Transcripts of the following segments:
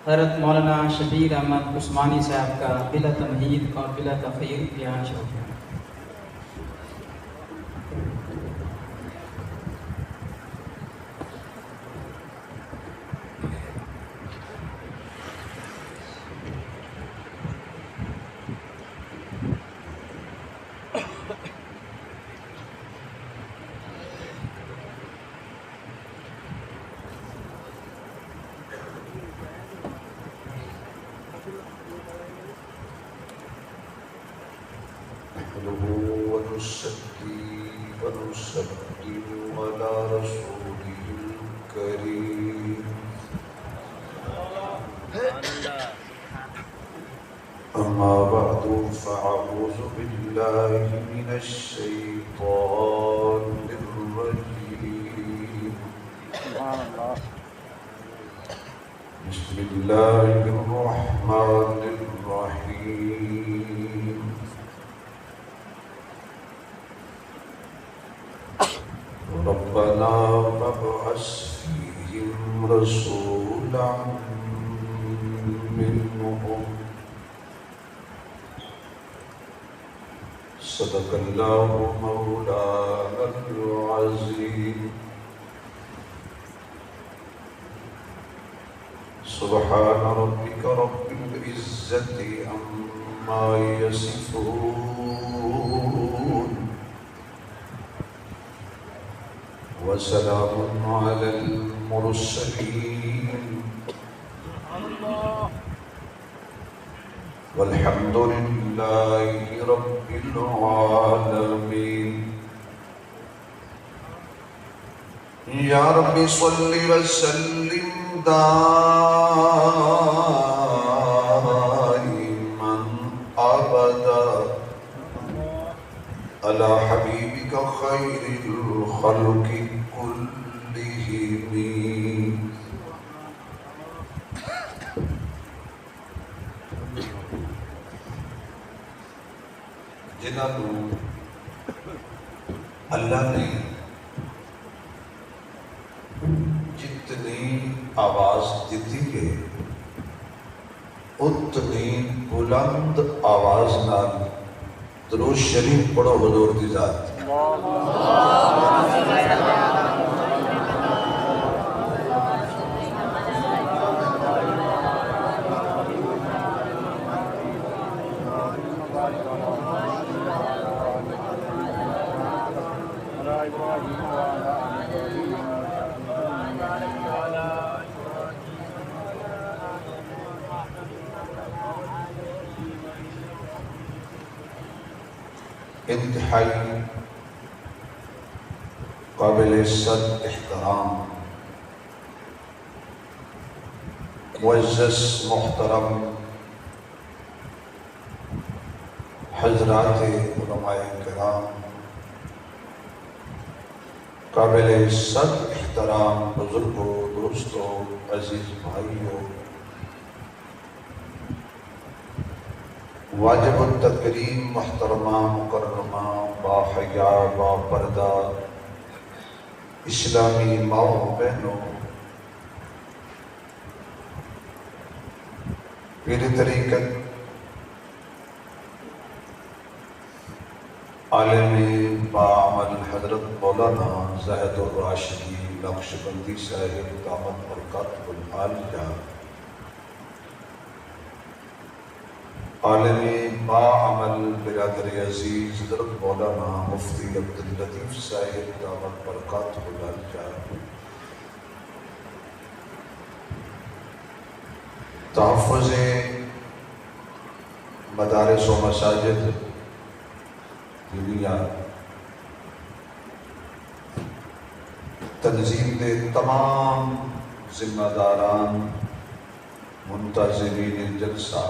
حضرت مولانا شبیر احمد عثمانی صاحب کا بلا تمہید اور بلا تخیر بیان شروع کیا۔ ونسلم على رسوله الكريم أما بعد فأعوذ بالله من الشيطان الرجيم بسم الله الرحمن الرحيم ربنا فابعث فيهم رسولا منهم صدق الله مولانا العظيم سبحان ربك رب العزة عما يصفون وسلام على المرسلين والحمد لله رب العالمين يا رب صل وسلم دائما أبدا على حبيبك خير الخلق كلهم جنہوں اللہ نے جتنی آواز دیتی ہے اتنی بلند آواز نال درود شریف پڑھو حضور کی ذات انتہائی قابل عزت احترام معزز محترم حضرات علماء کرام قابل عزت احترام بزرگوں دوستوں عزیز بھائیوں واجب التکریم محترمہ مکرمہ باحیا باپردہ اسلامی ماؤں بہنوں پیر طریقت عالم باعمل حضرت مولانا زاہد الراشدی نقشبندی صاحب دامت برکاتہ العالیہ عالم باعمل برادر عزیز حضرت مولانا مفتی عبداللطیف صاحب دامت برکاتہ العالیہ تحفظ مدارس و مساجد دنیا تنظیم دے تمام ذمہ داران منتظرین جلسہ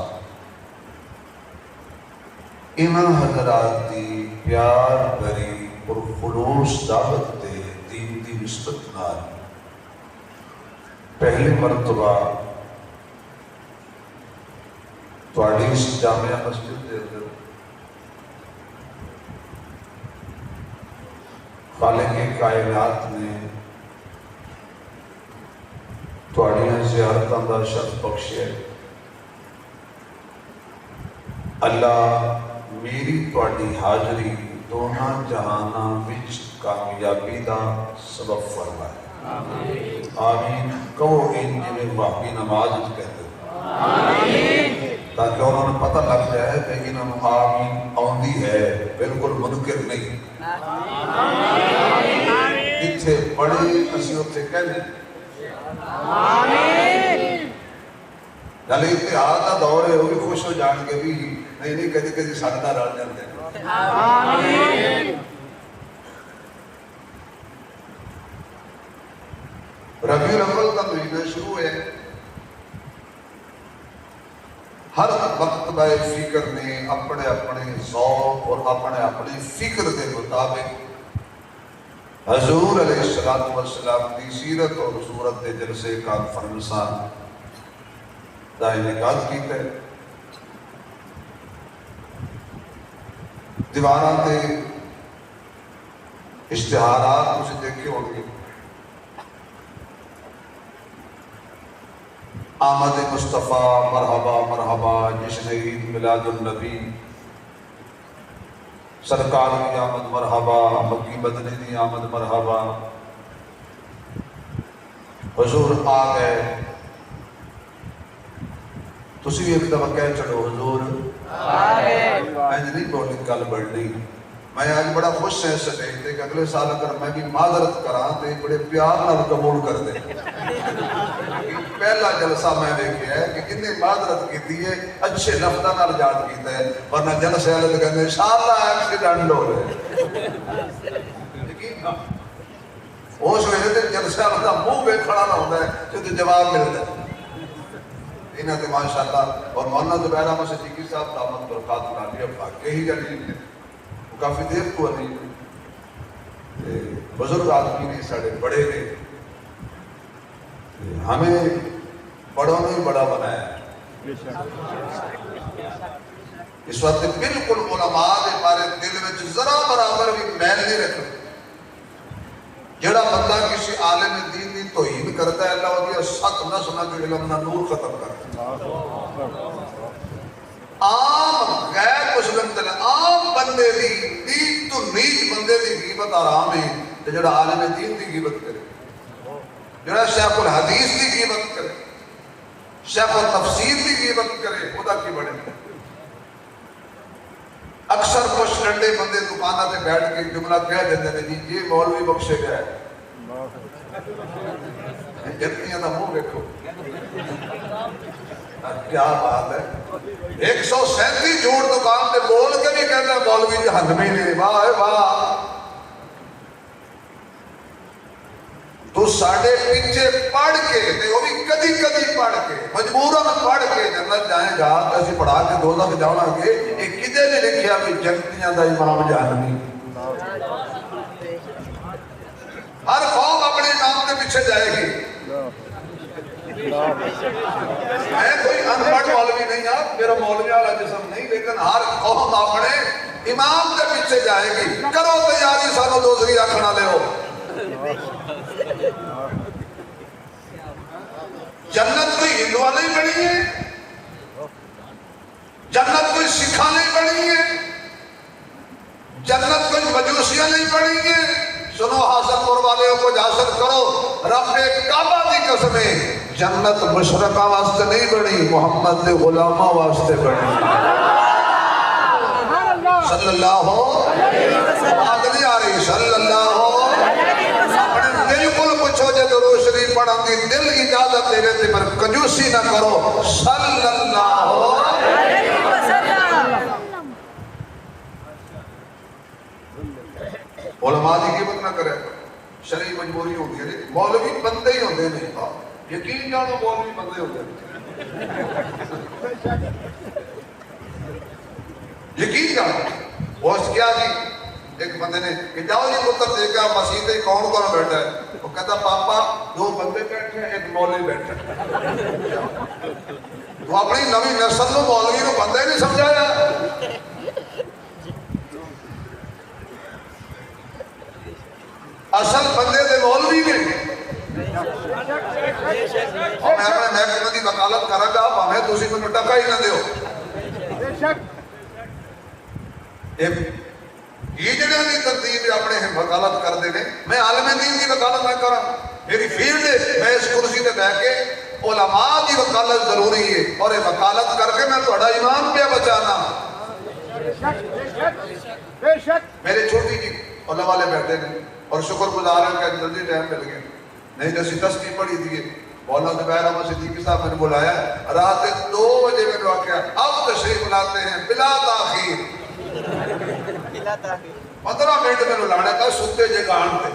انہاں حضرات دی پیار بھری پرخلوص دعوت دے دین دی نسبت نال پہلی مرتبہ تواڈی اس جامعہ مسجد دے اندر خالق کائنات نے تواڈیاں زیارتاں دا شرف بخشے اللہ میری تواڈی حاضری دونوں جہاناں وچ کامیابی دا سبب فرمائے آمین کہو ان جنہیں واقعی نماز کہتے ہیں تاکہ انہوں نے پتہ لگ جائے کہ انہوں نے آمین آندی ہے بالکل منکر نہیں جتھے بڑے اسی اتھے کہنے جلے اتحاد کا دور ہے وہ بھی خوش ہو جان کے بھی نہیں کدی کدی سادہ رل جاتے ہیں ربیع الاول کا مہینہ شروع ہے ہر وقت بائے فکر نے اپنے اپنے ذوق اور اپنے اپنے فکر کے مطابق حضور علیہ السلام کی سیرت اور صورت کے جلسے کانفرنساں دا انعقاد کیتا ہے دیواراں تے اشتہارات تسی دیکھے ہوں گے آمد مصطفیٰ مرحبا مرحبا جشن عید میلاد النبی سرکار کی آمد مرحبا مکی مدنی کی آمد مرحبا حضور آ گئے تسی بھی ایک دفعہ کہہ چڑھو حضور میں نہیں بولی کل بڑھنی میں آج بڑا خوش ہے سٹیج تے کہ اگلے سال اگر میں بھی معذرت کراں تے بڑے پیار نال قبول کر دے پہلا جلسہ میں دیکھا ہے کہ کتنی معذرت کیتی ہے اچھے لفظاں نال یاد کیتا ہے ورنہ جلسے والے کہندے انشاءاللہ ایکسیڈنٹ ہو رہے اس ویلے تے جلسے والا دا منہ ویکھنا نہ ہوندا ہے تے جواب ملدا ہے انہاں تے ماشاءاللہ اور مولانا زبیر احمد صدیقی صاحب دامت برکات عالیہ واقعی ہی عظیم ہے وہ کافی دیر کو عظیم ہے بزرگ آدمی نے ساڑھے بڑے نے ہمیں بڑوں نے بڑا بنایا اس وقت بالکل علماء دے بارے دل میں ذرا برابر بھی میل نہیں رکھتے جڑا بندہ کسی عالم دین دی توہین کرتا ہے اللہ ودیا سچ نہ سنا کے علم نہ نور ختم کرتا ہے عام غیر مسلم تے عام بندے دی نیک تو نیک بندے دی غیبت آرام ہے تے جڑا عالم دین دی غیبت کرے جڑا شیخ الحدیث دی غیبت کرے شیخ التفسیر دی غیبت کرے خدا کی بڑے اکثر کچھ ڈنڈے بندے دکانہ تے بیٹھ کے جملہ کہہ دیتے ہیں جی یہ مولوی بخشے گئے جتنیاں دا منہ دیکھو کیا بات ہے 137 جھوٹ دکان تے بول کے بھی کہتا ہے مولوی جہنمی نے واہ واہ تو ساڑھے پیچھے پڑھ کے وہ بھی کدی کدی پڑھ کے مجبوراً پڑھ کے جنت جائیں گا تو اسی پڑھا کے دوزخ جاؤں گے یہ کدے نے لکھیا کہ جنتیاں دا امام جہنمی ہر قوم اپنے امام کے پیچھے جائے گی میں کوئی انپڑھ مولوی نہیں ہوں میرا مولوی والا جسم نہیں لیکن ہر قوم اپنے امام کے پیچھے جائے گی کرو تیاری سانو دوسری آنکھنا لے ہو جنت کوئی ہندوہ نہیں بڑی ہے جنت کوئی سکھا نہیں بڑی ہے جنت کوئی مجوسیاں نہیں بڑی ہے سنو حاصل قربانیوں کو حاصل کرو رب کعبہ کی قسمیں جنت مشرقہ واسطے نہیں بڑی محمد دے غلامہ واسطے بڑی صلی اللہ بات نہیں آ رہی صلی اللہ اپنے دل کو پوچھو جے درود شریف پڑھن دی دل اجازت دے رہے پر کنجوسی نہ کرو صلی اللہ علیہ وسلم علماء کی قیمت نہ کرے شرعی مجبوری ہوتی ہے مولوی بندے ہی ہوتے نہیں یقین جانو مولوی بندے ہوتے ہیں یقین جانو وہ کیا جی ایک بندے نے کہ جاؤ یہ پتر دیکھا مسیح تے کون کون بیٹھا ہے وہ کہتا پاپا دو بندے بیٹھے ہیں ایک مولوی بیٹھا ہے وہ اپنی نوی نسل کو مولوی کو بندہ ہی نہیں سمجھایا اصل بندے دے مولوی نے محکمے کی وکالت کرا گا بھاویں تسی مینوں ٹکا ہی نہ دیو بے شک یہ جڑے دی ترتیب اپنے وکالت کرتے ہیں میں عالم دین کی وکالت نہ کرا میری فیلڈ ہے میں اس کرسی تے بیٹھ کے علماء کی وکالت ضروری ہے اور یہ وکالت کر کے میں تہاڈا ایمان پہ بچانا بے شک میرے چھوٹی جی علماء والے بیٹھے ہیں اور شکر گزار ہیں کہ جلدی ٹائم مل گیا نہیں تو اسی تسبیح پڑھی دیے مولانا زبیر احمد صدیقی صاحب نے بلایا رات 2 بجے میں نے کہا اب تشریف لاتے ہیں بلا تاخیر 15 منٹ میں لانے کا ستے جگان پہ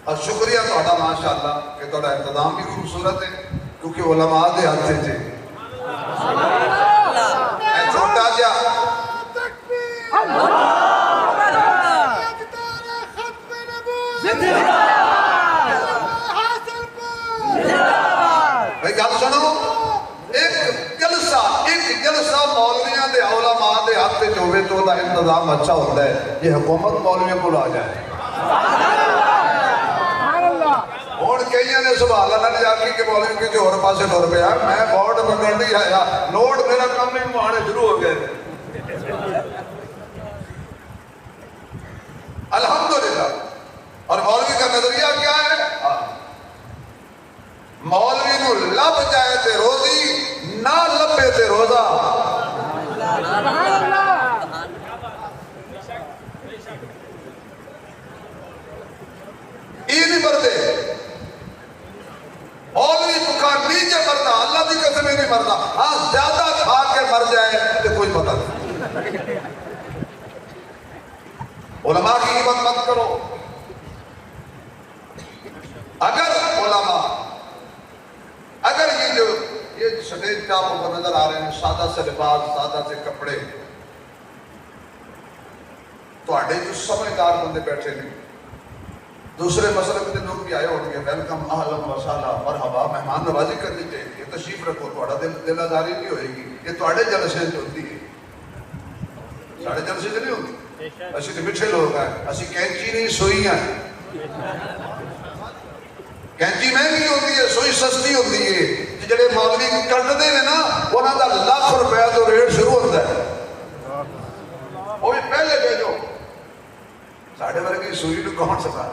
اور شکریہ تہاڈا ماشاءاللہ کہ تہاڈا انتظام بھی خوبصورت ہے کیونکہ علماء دے ہاتھ سے میں چھوٹا جا بھائی گل سنو ایک جلسہ مولویاں دے علماء دے ہاتھ جو ہوئے تو دا انتظام اچھا ہوتا ہے یہ حکومت مولویوں کو لا جائے اور کئی نے سوال اللہ نے آخری کہ مولوی کسی اور پاسے ٹر پیا میں بورڈ پکڑ نہیں آیا نوٹ میرا کم نہیں آنے شروع ہو گئے الحمدللہ اور مولوی کا نظریہ کیا ہے مولوی نو لب جائے تے روزی نہ لبے تے روزہ یہ نہیں مردے مولوی بکا نیچے مردا اللہ کی قسم نہیں مردا ہاں زیادہ کھا کے مر جائے تو کوئی پتہ نہیں علماء کی قیمت مت کرو اگر یہ سٹیج پہ آپ کو نظر آ رہے ہیں سادہ سے لباس سادہ سے کپڑے تو آڈے جو سمجھدار بندے بیٹھے نہیں دوسرے مسلک کے لوگ بھی آئے ہوتے ہیں ویلکم اہلم وسہلا مرحبا مہمان نوازی کرنی چاہیے تشریف رکھو تھوڑا دل آزاری نہیں ہوئے گی یہ تھوڑے جلسے سے ہوتی ہے ساڑھے جلسے سے نہیں ہوتی اسی تو مٹھے لوگ ہیں اسی کینچی نہیں سوئی ہیں کینچی مہنگی ہوتی ہے سوئی سستی ہوتی ہے جڑے مولوی کٹتے ہیں نا انہوں کا ₹1,00,000 تو ریٹ شروع ہوتا ہے وہ بھی پہلے بھیجو ساڑھے ورگی سوئی کو کون سکا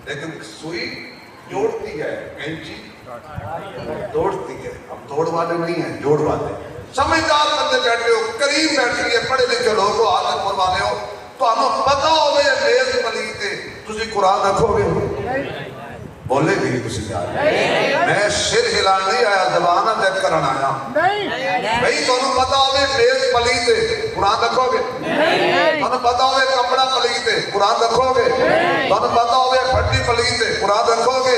لیکن سوئی جوڑتی ہے کینچی توڑتی ہے ہم توڑ والے نہیں ہیں جوڑ والے سمجھدار بندے بیٹھے ہو کریم بیٹھ لیے پڑھے لکھے لوگ ہو عادت قربانے ہو تو ہمیں پتا ہوئے میز پلیت ہے تسی قرآن رکھو گے بولے گی تسی جا میں سر ہلان نہیں آیا زبانہ دیکھ کر آیا بھئی تو انہوں پتا ہوئے میز پلیت ہے قرآن رکھو گے تو انہوں پتا ہوئے کپڑا پلیت ہے قرآن رکھو گے تو انہوں پتا ہوئے پھٹی پلیت ہے قرآن رکھو گے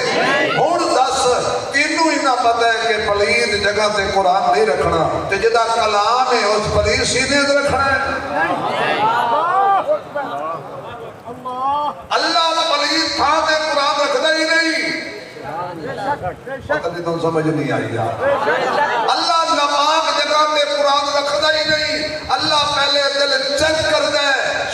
ہون 10 تینوں ہی نہ پتا ہے کہ پلیت جگہ سے قرآن نہیں رکھنا تو جدہ کلام ہے اس پلیت سینے سے رکھنا ہے اللہ پلیت تھا دے قرآن رکھتا ہی نہیں پتہ نہیں تو سمجھ نہیں آئی یار اللہ نماغ جگہ میں قرآن رکھتا ہی نہیں اللہ پہلے دل چیک کر دے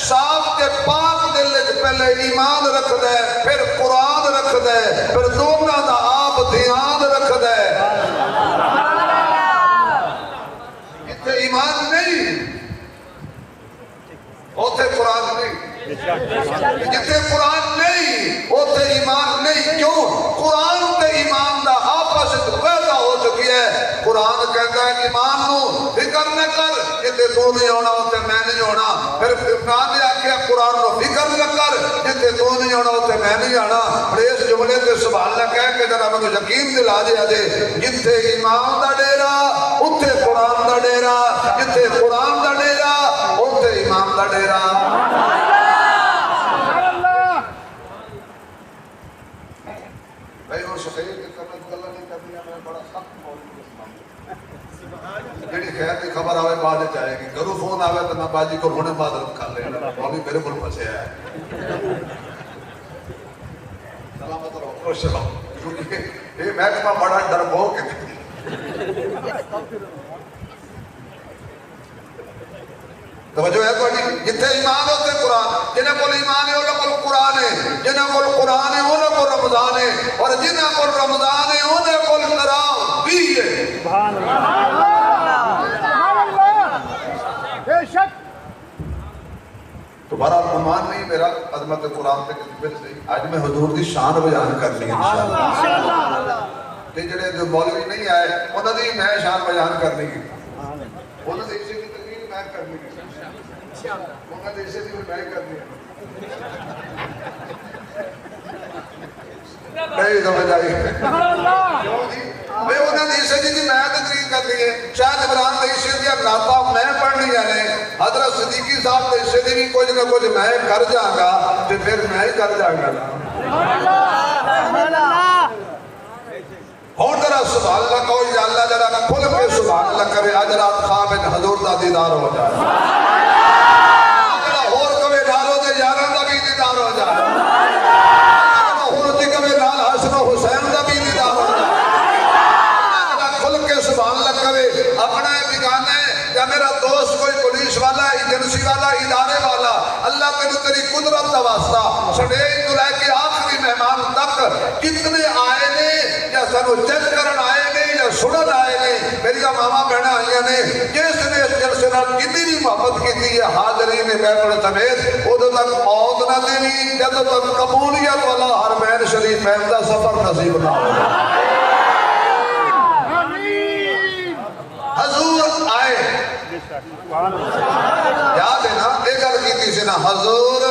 صاف کے پاک دل پہلے ایمان رکھ دے پھر قرآن رکھ دے پھر دونوں دا آپ دھیان رکھ دے اتنے ایمان نہیں اتنے قرآن نہیں جتے قرآن نہیں ہوتے ایمان نہیں کیوں قرآن تے ایمان دا آپس پیدا ہو چکی ہے قرآن کہتا ہے ایمان نو فکر نہ کر جتے تو نہیں ہونا ہوتے میں نہیں ہونا پھر عمران نے آکھیا قرآن نو فکر نہ کر جتے تو نہیں ہونا ہوتے میں نہیں آنا پھر اس جملے تے سبحان اللہ کہہ کے ذرا میں یقین دلا دیا دے جتے ایمان دا ڈیرا اتھے قرآن دا ڈیرا جتے قرآن دا ڈیرا اتھے ایمان دا ڈیرا بھائی وہ شکریہ کہ کرنا گلہ نہیں کر دیا میں بڑا سخت موجود اسلام جڑی خیر کی خبر آوے بعد جائے گی گھروں فون آوے تو میں باجی کو ہونے بعد رکھ کر لینا مولی میرے بل پھنسے ہے سلامت رہو خوش رہو کیونکہ یہ محکمہ بڑا ڈربوک ہے توجہ ہے کوئی جتنے ایمان ہوتے قرآن جنہیں کو ایمان ہے انہیں کو قرآن ہے جنہیں کو قرآن ہے انہیں کو رمضان ہے اور جنہیں کو رمضان ہے انہیں کو تراویح بھی ہے سبحان اللہ بے شک تو بہرحال گمان نہیں میرا عظمت قرآن پہ پھر سے آج میں حضور دی شان بیان کرنی ہے انشاءاللہ تے جڑے جو مولوی نہیں آئے انہوں نے میں شان بیان کرنی ہے انہوں نے اسے کی تقریر میں کرنی ہے انہوں نے اسے کی میں کرنی ہے نہیں سمجھ آئی میں انہوں نے اسے کی میں تقریر کرنی ہے شاید عمران نے اسے دیا ناتا میں پڑھنی ہے حضرت صدیقی صاحب نے اسے بھی کچھ نہ کچھ میں کر جاؤں گا تو پھر میں ہی کر جاؤں گا اور ذرا سبحان اللہ کہو یا اللہ ذرا کھل کے سبحان اللہ کرے آج رات خواب حضور دا دیدار ہو جائے ذرا اور کبھی ڈالو دے یاران دا بھی دیدار ہو جائے اور جی کبھی لال حسن و حسین دا بھی دیدار ہو جائے ذرا کھل کے سبحان اللہ کرے اپنا بگانے یا میرا دوست کوئی پولیس والا ایجنسی والا ادارے والا اللہ تینوں تیری قدرت دا واسطہ سٹیج تو لے کے آخری مہمان تک کتنے آئے نے یا سنو چیک کرن آئے نے یا سنن آئے نے میری ماما بہنیں آئیاں نے جس نے اس جلسے نال کتنی بھی محبت کی ہے حاضرین بیٹھنے سمیت ادھر تک موت نہ دیوی جب تک قبولیت والا حرمین شریف میں دا سفر نصیب نہ ہو حضور آئے یاد ہے نا ایک گل کی تھی نا حضور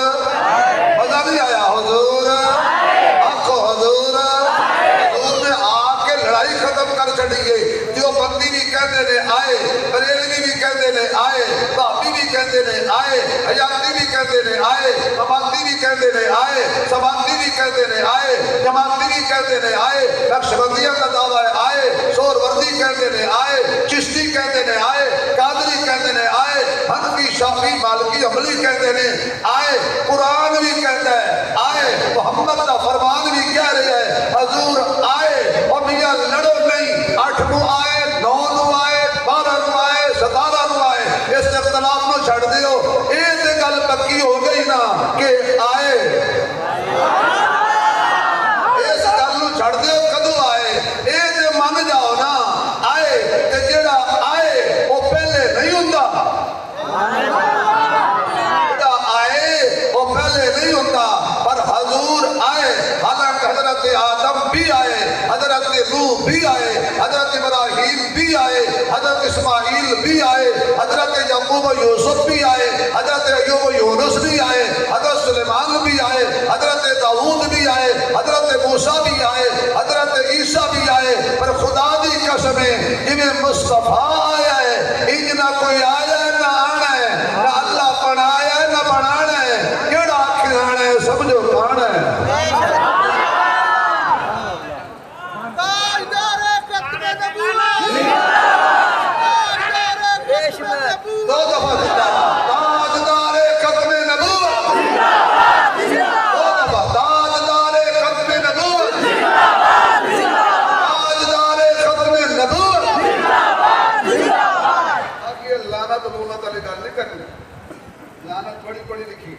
مزہ نہیں آیا حضور آنکھو حضور حضور نے آ کے لڑائی ختم کر چڑھیے جو بندی بھی کہتے نے آئے بریلوی بھی کہتے نے آئے بھابی بھی کہتے نے آئے حیاتی بھی کہتے نے آئے مماتی بھی کہتے نے آئے سماتی بھی کہتے نے آئے جماعتی بھی کہتے نے آئے نقشبندیہ کا دعویٰ ہے آئے سور وردی کہتے نے آئے چشتی کہتے نے آئے قادری کہتے نے آئے حنفی شافی مالکی عملی کہتے نے آئے قرآن بھی کہتا ہے آئے محمد کا فرمان بھی کہہ رہے ہیں حضور آئے اور میاں لڑو نہیں 8 نو آئے 9 نو آئے 12 نو آئے 17 نو آئے اس اختلاف نو چھڑ دیو ایک گل پکی ہو گئی نا کہ آئے اس گل نو چھڑ دیو کدو آئے ایک من جاؤ نا آئے تے جڑا آئے وہ پہلے نہیں ہوتا آئے وہ پہلے نہیں ہوتا پر حضور آئے حالانکہ حضرت آدم بھی آئے حضرت نوح بھی آئے حضرت ابراہیم بھی آئے حضرت اسماعیل بھی آئے حضرت یعقوب و یوسف بھی آئے حضرت ایوب و یونس بھی آئے حضرت سلیمان بھی آئے حضرت داؤد بھی آئے حضرت موسیٰ بھی آئے حضرت عیسیٰ بھی آئے پر خدا دی قسمیں جنہیں مصطفیٰ آیا ہے انج نہ کوئی آیا ہے نہ آنا ہے نہ اللہ بنایا ہے نہ بنانا ہے کیڑا آخر آنا ہے سمجھو کانا ہے دو دفعہ تاجدار ختم نبوت دو دفعہ تاجدار ختم نبوت تاجدار ختم نبوت آگے لعنت لونت علی گل نہیں کرنی لعنت بڑی بڑی لکھی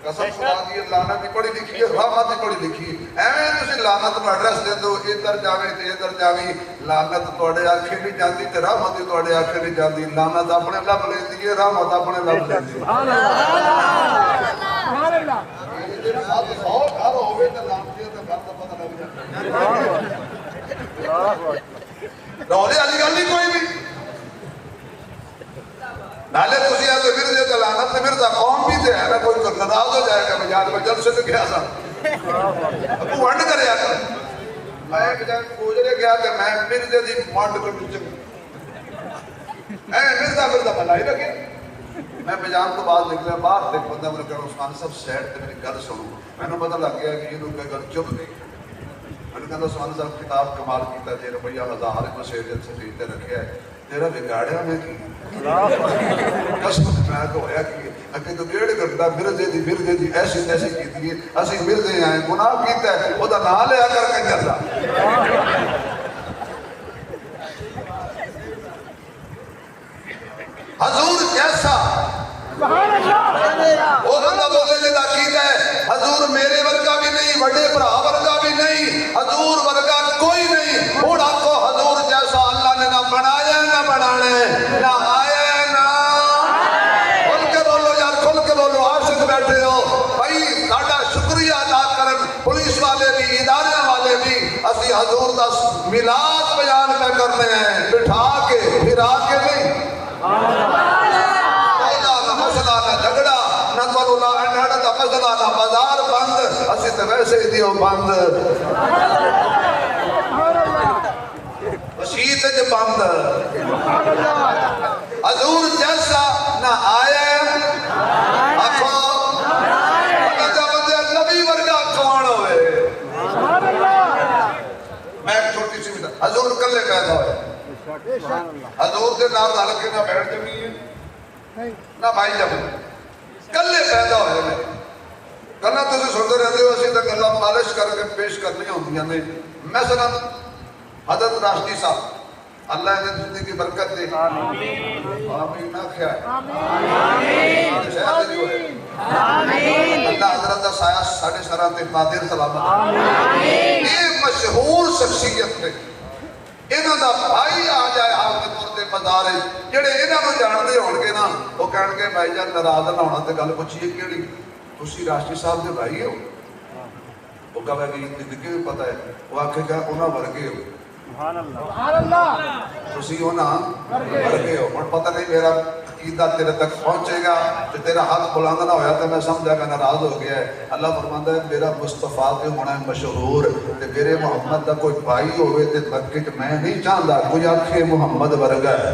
قسم خدا دی لعنت دی بڑی لکھی ہے رحمت دی بڑی لکھی ہے ایویں تسی لعنت نو ایڈریس دے دو ادھر جاویں تے ادھر جاویں لعنت تواڈے آکھے نہیں جاندی تے رحمت تواڈے آکھے نہیں جاندی لعنت اپنے لب لیندی ہے رحمت اپنے لب لیندی ہے سبحان اللہ سبحان اللہ یہ ساتھ 100 گھر ہوے تے لعنت تے گھر دا پتہ لگ جائے رولے والی گل نہیں کوئی بھی نالے تسی آتے مرزے تے لعنت تے مرزا قوم بھی تے ہے نا کوئی ناراض ہو جائے گا میں یاد میں جلسے تے گیا سا ابو ونڈ کریا تھا میں ایک جگہ گوجرے گیا کہ میں مرزے دی ونڈ کر چک مرزا بلائی لگے میں بجان کو بعد نکلا باہر دیکھ بندہ میں کہا عثمان صاحب سیٹ تے میری گل سنو میں نے پتہ لگ گیا کہ یہ لوگ گل چپ گئی میں نے کہا عثمان صاحب کتاب کمال کیتا جے روپیہ 1000 مسجد سے تے رکھیا ہے تیرا بگاڑیا میں کی قسم میں تو ہویا کہ اگے تو ڈیڑھ گھنٹہ مرزے دی ایسی تیسی کیتی ہے اسی مرزے آئے گناہ کیتا ہے وہ دا نہ لیا کر کے کردا حضور جیسا وہ بندہ بولے جدا کیتا ہے حضور میرے ورگا بھی نہیں بڑے بھرا ورگا بھی نہیں حضور ورگا کوئی نہیں ہوں آخو حضور جیسا اللہ نے نہ بنایا نہ بنانا نہ آیا نہ کھل کے بولو یار کھل کے بولو عاشق بیٹھے ہو بھائی ساڈا شکریہ ادا کرن پولیس والے بھی ادارے والے بھی اسی حضور دا میلاد بیان پہ کرنے ہیں بٹھا کے پھرا کے نہیں مسئلہ نہ جھگڑا نہ کرو نہ انہڑا دا مسئلہ نہ بازار بند اسی تو ویسے ہی دیو بند وسیط جو بند حضور جیسا نہ آیا آخو نبی ورگا کون ہوئے میں ایک چھوٹی سی مثال حضور کلے پیدا ہوئے حضور دے نام ہلکے نہ بیٹھ جمی ہے نہ بھائی جب کلے پیدا ہوئے میں کلہ تو سے سنتے رہتے ہو اسی تک اللہ مالش کر کے پیش کرنی ہوتی ہیں مثلا حضرت راشدی صاحب اللہ نے زندگی برکت دے آمین نہ خیال اللہ حضرت دا سایہ ساڑھے سرانتے قادر سلامت یہ مشہور شخصیت نے انہاں دا بھائی آ جائے آپ کے طور تے بازارے جڑے انہاں نو جانتے ہون گے نا وہ کہن گے بھائی جان ناراض نہ ہونا تے گل پوچھیے کیڑی تسی راشٹری صاحب دے بھائی ہو وہ کہے گی زندگی میں پتہ ہے وہ آکھے گا انہاں ورگے ہو سبحان اللہ تسی انہاں ورگے ہو اور پتہ نہیں میرا عقیدہ تیرے تک پہنچے گا تو تیرا حق بلند نہ ہویا تو میں سمجھا کہ ناراض ہو گیا ہے اللہ فرماتا ہے میرا مصطفیٰ تے ہونا ہے مشہور تے میرے محمد دا کوئی بھائی ہوئے تے مکے کہ میں نہیں چاہتا کوئی آنکھیں محمد ورگا ہے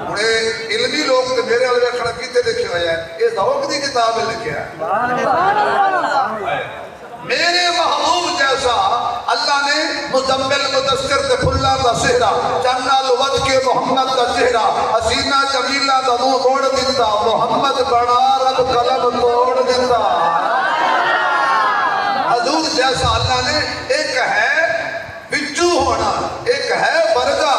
انہیں علمی لوگ تے میرے علیہ کھڑا کیتے لکھے ہوئے ہیں یہ ذوق دی کتاب لکھے ہیں میرے محبوب جیسا اللہ نے مزمل مدثر تے پھلا دا چہرہ چنا لوت کے محمد دا چہرہ حسینہ جمیلہ دا منہ توڑ دیتا محمد بنا رب قلم توڑ دیتا حضور جیسا اللہ نے ایک ہے بچو ہونا ایک ہے برگا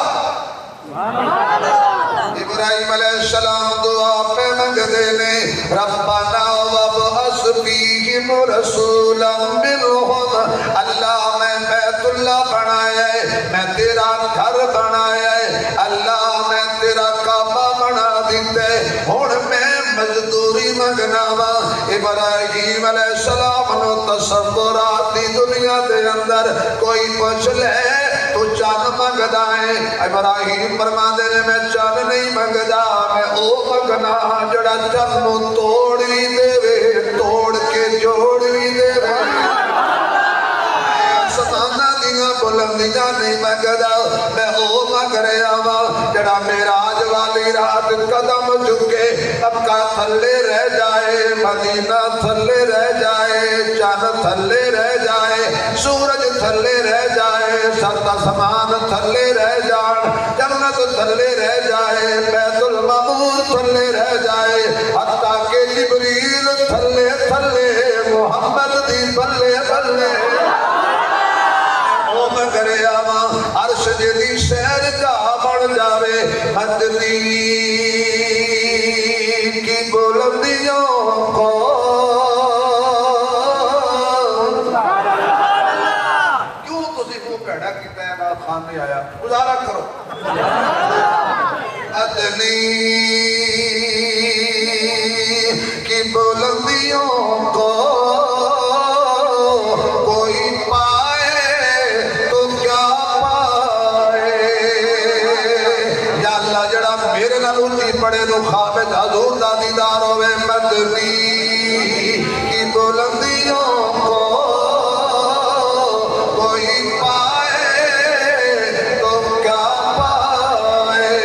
ابراہیم علیہ السلام دعا پہ منگ دینے ربنا وابعث فیہم رسولا منہم اللہ میں بیت اللہ بنایا ہے میں تیرا گھر بنایا ہے اللہ میں تیرا کعبہ بنا دیتے ہون میں مزدوری منگنا وا ابراہیم علیہ السلام نو تصورات دی دنیا دے اندر کوئی پوچھ لے تو چاند منگدا ہے ابراہیم فرماندے نے میں چاند نہیں منگدا میں او منگنا جڑا چاند نو توڑ وی دے توڑ کے جوڑ وی دے سمانا دیاں بلندیاں نہیں منگدا میں او منگ رہا وا جڑا معراج والی رات قدم جھکے ابکا تھلے رہ جائے مدینہ تھلے رہ جائے چاند تھلے رہ جائے سورج تھلے رہ جائے سات آسمان تھلے رہ جان جنت تھلے رہ جائے بیت المعمور تھلے رہ جائے حتیٰ کہ جبریل تھلے تھلے محمد دی بلے بلے او مگرے آما عرش جدی شہر کا بڑھ جاوے مدنی کی بلندیوں کو کیوں تسی وہ پیڑا کیتا ہے بات خان نہیں آیا گزارا کرو مدنی کی بلندیوں کو کوئی پائے تو کیا پائے یا اللہ جڑا میرے نال اونچی پڑے تو خواب حضور دا دیدار ہوئے مدنی کی بلندیوں کو کوئی پائے تو کیا پائے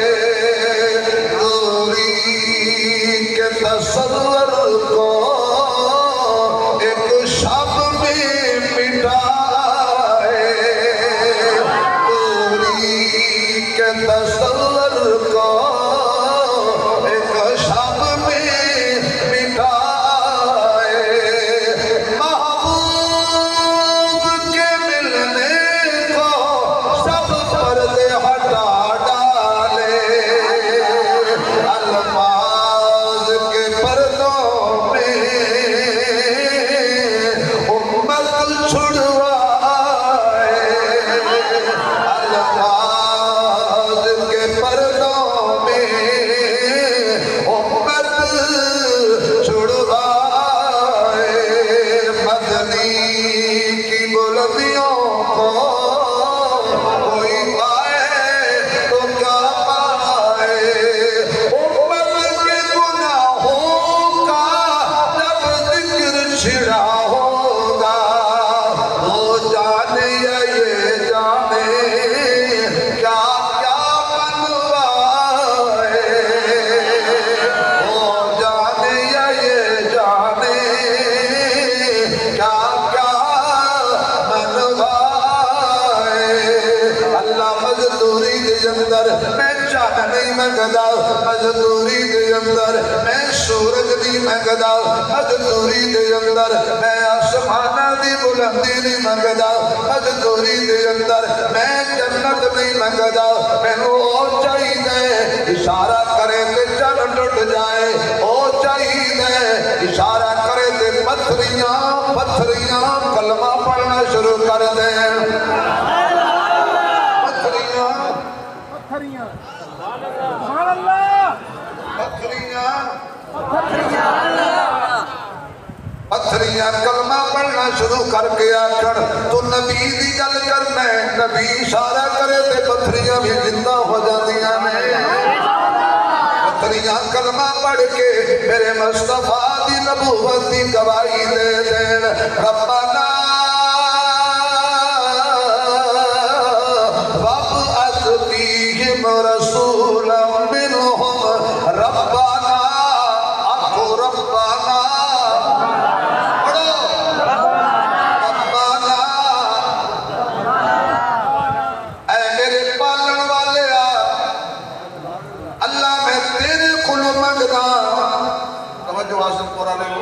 دوری کے تصور کو ایک شب میں مٹائے دوری کے تصور کو ایک نہیں منگدا مزدوری دے اندر میں سورج نہیں منگدا مزدوری دے اندر میں آسمانہ دی بلندی نہیں منگدا مزدوری دے اندر میں جنت نہیں منگدا مینوں او چاہیے اشارہ کرے تے چن ٹٹ جائے او چاہیے اشارہ کرے تے پتھریاں پتھریاں کلمہ پڑھنا شروع کر دیں پتھریاں پتھریاں سبحان اللہ پتھریاں پتھریاں کلمہ پڑھنا شروع کر کے آکھن تو نبی دی گل کرنا ہے نبی اشارہ کرے تے پتھریاں بھی زندہ ہو جاندیاں نے پتھریاں کلمہ پڑھ کے میرے مصطفیٰ دی نبوت دی گواہی دے دین ربنا وابعث فیہم رسولا منہم ربنا آخو ربنا پڑھو ربنا اے میرے پالن والے اللہ میں تیرے کھلو منگنا توجہ آسم قرآن لے لو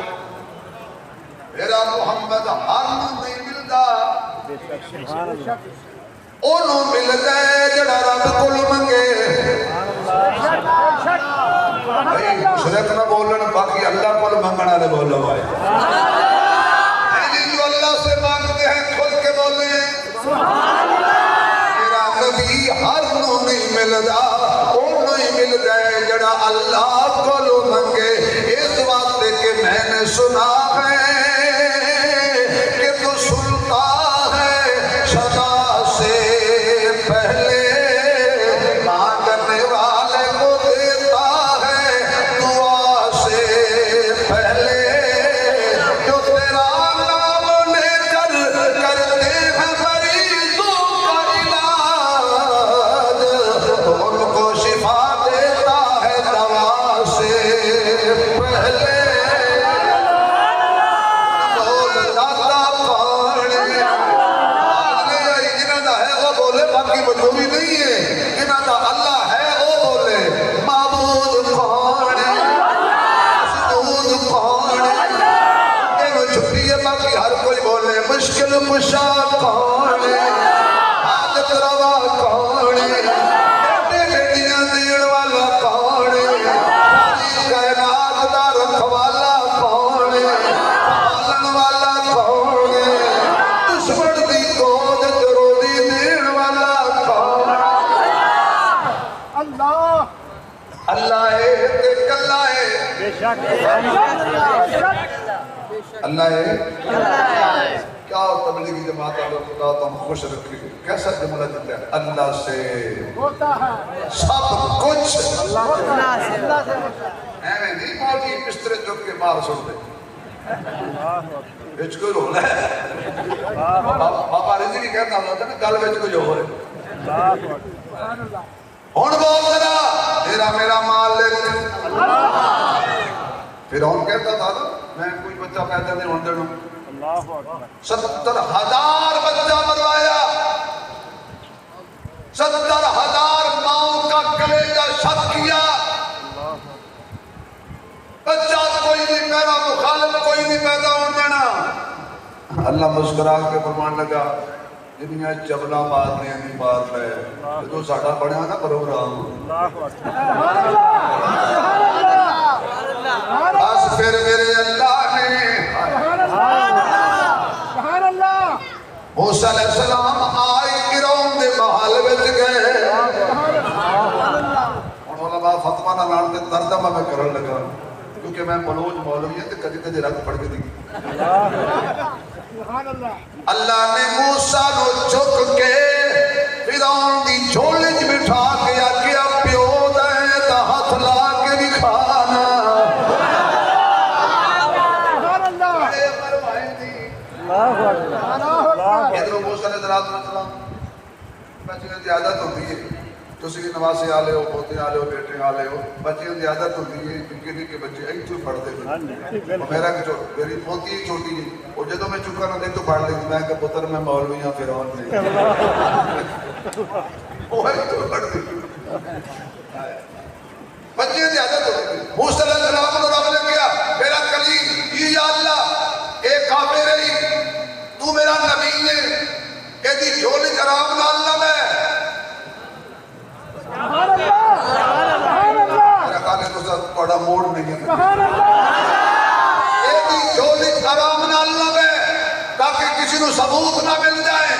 میرا محمد ہر نہیں ملدا انہوں مل گئے جڑا رب کھلو منگے مشرک نہ بولن باقی اللہ کھلو منگنا لے بولو بھائی جو اللہ سے مانگتے ہیں کھل کے بولے میرا نبی ہر نو نہیں ملدا انہوں ہی مل گئے جڑا اللہ کھلو منگے اس واسطے کہ میں نے سنا ہے کہ تو سنتا ہے صدا سے پہلے مانگنے والے کو دیتا ہے دعا سے پہلے جو تیرا نام لے کر کرتے ہیں مریضوں کا علاج تو ان کو شفا دیتا ہے دوا سے پہلے بول داتا پانے جنہاں دا ہے وہ بولے باقی مجھوری نہیں ہے جنہاں دا اللہ ہے وہ بولے معبود کون ہے مسجود کون ہے انہوں چھٹی ہے باقی ہر کوئی بولے مشکل کشا کون ہے حاجت روا کون ہے بیٹے بیٹیاں دین والا کون ہے ساری کائنات دا رکھوالا کون ہے پالن والا کون ہے دشمن دی گود جروڑی دین والا کون ہے اللہ اللہ ہے تے کلا ہے بے شک اللہ ہے کیا تبلیغی جماعت والوں خدا تم خوش رکھے کیسا جملہ دیتا ہے اللہ سے ہوتا ہے سب کچھ اللہ سے ہوتا ہے ایویں نہیں پہنچی بسترے چک کے مار سن دے بچ کوئی رولا ہے بابا رضی بھی کہتا ہوتا ہے نا گل بچ کوئی ہو رہے ہون بول ذرا تیرا میرا مالک پھر ہون کہتا تھا نا میں کوئی بچہ پیدا نہیں ہون دینا 70,000 بچہ مروایا 70,000 ماؤں کا کلیجہ شک کیا بچہ کوئی نہیں میرا مخالف کوئی نہیں پیدا ہون دینا اللہ مسکرا کے فرمان لگا جنہیں چبلا مارنے نہیں مار لے تو ساڑھا بڑھا نا پروگرام بس پھر میرے اللہ نے موسیٰ علیہ السلام آئی گرون دے محل بچ گئے اور علماء فتوہ نہ لانتے تردمہ میں کرن لگا کیونکہ میں بلوچ مولوی ہے تو کدی کدی رنگ پڑھ کے دیکھی اللہ نے موسیٰ نو چک کے فرعون دی جھولی چ بٹھا کے آکھیا پیو دے تا ہاتھ لا کے بھی کھانا ادھر موسیٰ علیہ السلام بچیاں دی عادت ہوتی ہے تسی نواسے آلے ہو پوتے آلے ہو بیٹے آلے ہو بچیاں دی عادت ہوتی ہے کیونکہ نہیں کہ بچے ایتھو پڑھتے ہیں میرا میری پوتی چھوٹی ہے اور جدوں میں چکا نہ دے تو پڑھ لیتی میں کہ پتر میں مولوی ہاں فرعون نہیں وہ ایتھو پڑھتی بچے کی عادت ہوتی ہے موسیٰ علیہ السلام نے رب نے کیا میرا کلیم یا اللہ ایک کعبے رہی تو میرا نبی ہے کہتی جھولی حرام نہ اللہ میں میرا کہا تو سب بڑا موڑ نہیں ہے کہتی جھولی حرام نہ اللہ میں تاکہ کسی کو ثبوت نہ مل جائے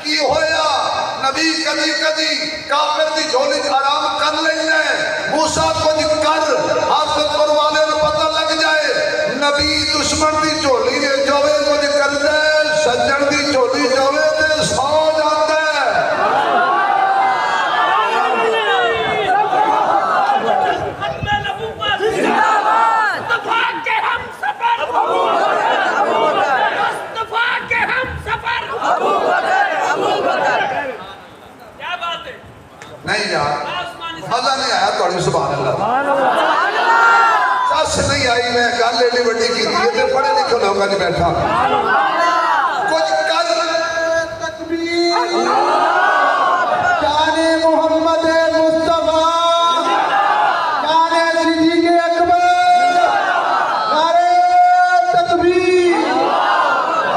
کی ہویا نبی کدی کدی کافر دی جھولی حرام کر لینا ہے موسیٰ کو کر حاصل پر والے کو پتہ لگ جائے نبی دشمن دی جھولی نے جوے کو کر دے سجن دی جھولی جوے دے سو جاتا ہے نہیں یار مزہ نہیں آیا توڑی سبحان اللہ ساس نہیں آئی میں گل ایڈی بڑی کی تھی پڑھے لکھے لوگوں نے بیٹھا کچھ کل تکبیر جان محمد مصطفیٰ جان صدیق اکبر نعرہ تکبیر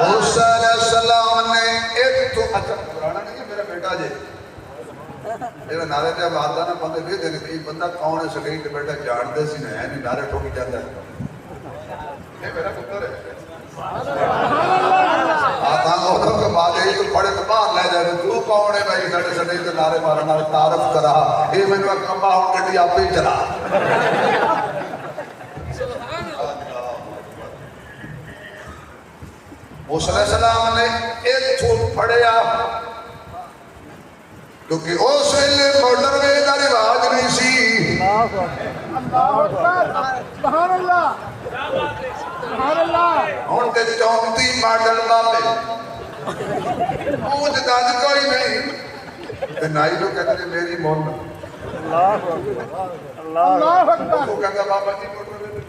موسیٰ علیہ السلام نے ایک تو اچھا قرآن نہیں ہے میرا بیٹا جے میرا نعرے پہ آبادہ نہ بندے بھی دینے کہ بندہ کون ہے سکیں کہ بیٹا جان دے سی نہیں ہے نہیں نعرے ٹھوکی جاتا ہے یہ میرا پتر ہے آتاں گوھتوں کے بعد یہ تو پڑے تو باہر لے جائے تو کون ہے بھائی سڑے سڑے تو نعرے مارا نعرے تعارف کرا یہ میں نے کمبا ہوں گٹی آپ ہی چلا موسیٰ علیہ السلام نے ایک چھوٹ پڑے آپ کیونکہ اس ویلے موٹر وے کا رواج نہیں سی اللہ اکبر سبحان اللہ سبحان اللہ ہوں تے 34 ماڈل بابے پوچھ دج کوئی نہیں تے نائی لوگ کہتے ہیں میری مول اللہ اکبر وہ کہتا بابا جی موٹر وے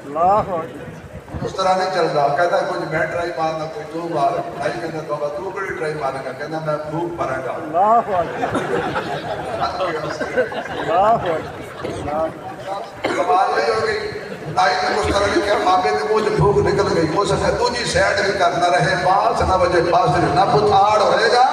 اللہ اکبر اس طرح نہیں چل رہا کہتا کچھ میں ٹرائی مارنا کوئی تو مار بھائی کہتا بابا تو بڑی ٹرائی مارے گا کہتا میں بھوک مارے گا اللہ کمال نہیں ہو گئی نائی نے اس طرح نے کیا مابے نے مجھے بھوک نکل گئی ہو سکتا ہے تجھی سیڈ بھی کرنا رہے پاس نہ بجے پاس نہ پتھاڑ ہوئے گا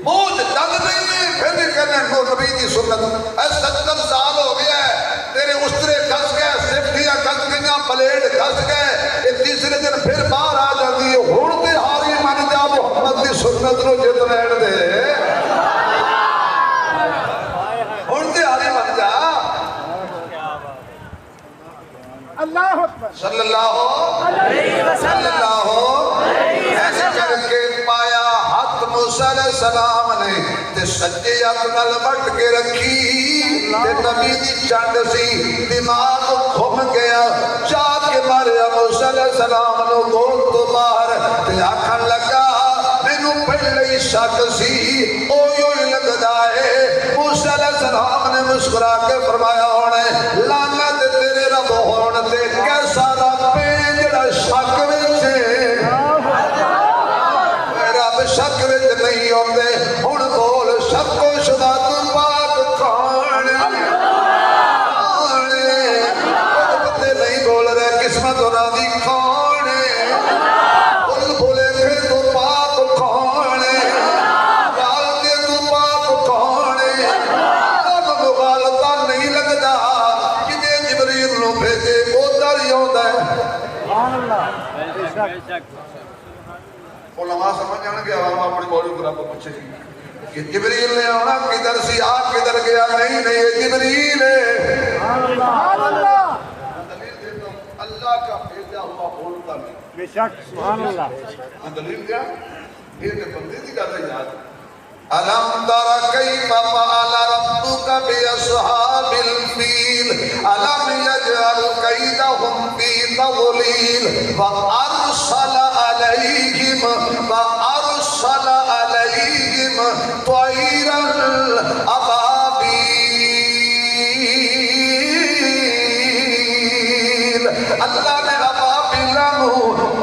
موت دند نہیں ہے پھر بھی کہنے نو نبی دی سنت 70 سال ہو گیا ہے تیرے استرے کھس گئے سفٹیاں کھس گئیاں پلیٹ کھس گئے یہ تیسرے دن پھر باہر آ جاتی ہے ہوڑتے ہاری من جا محمد دی سنت نو جت لین دے ہوڑتے ہاری من جا اللہ اکبر صلی اللہ ایسے کر کے پایا ہاتھ موسیٰ علیہ السلام نے تے سجے اپنا لبٹ کے رکھی تے نبی دی چانڈ سی دماغ گھوم گیا چاہ کے مارے موسیٰ علیہ السلام نے گول تو باہر تے آکھن لگا مینوں پہلے ہی شک سی اویو ہی لگدا ہے موسیٰ علیہ السلام نے مسکرا کے فرمایا ہونے لعنت تیرے رب ہونے تے کیسا رب ہے جڑا شک وچ رب شک وچ نہیں ہوندے ہن بول شک و شبہ تو پاک کون بندے نہیں بول رہے قسمت انہاں دی کون بول بولے پھر تو پاک کون گال کے تو پاک کون اب مغالطہ نہیں لگدا کہ جبریل نو بھیجے ادھر ہی ہوندا ہے سبحان اللہ علماء سمجھ جانا کہ عوام اپنی مولی کو رب پوچھے کہ جبریل نے آنا کدھر سی آپ کدھر گیا نہیں یہ جبریل ہے سبحان اللہ دلیل دیتا ہوں اللہ کا بھیجا ہوا بولتا نہیں بے شک سبحان اللہ دلیل کیا یہ بندے کی گل ہے یاد ألم تر كيف فعل ربك بأصحاب الفيل ألم يجعل كيدهم في تضليل فأرسل عليهم طيرا أبابيل اللہ نے ابابیلانو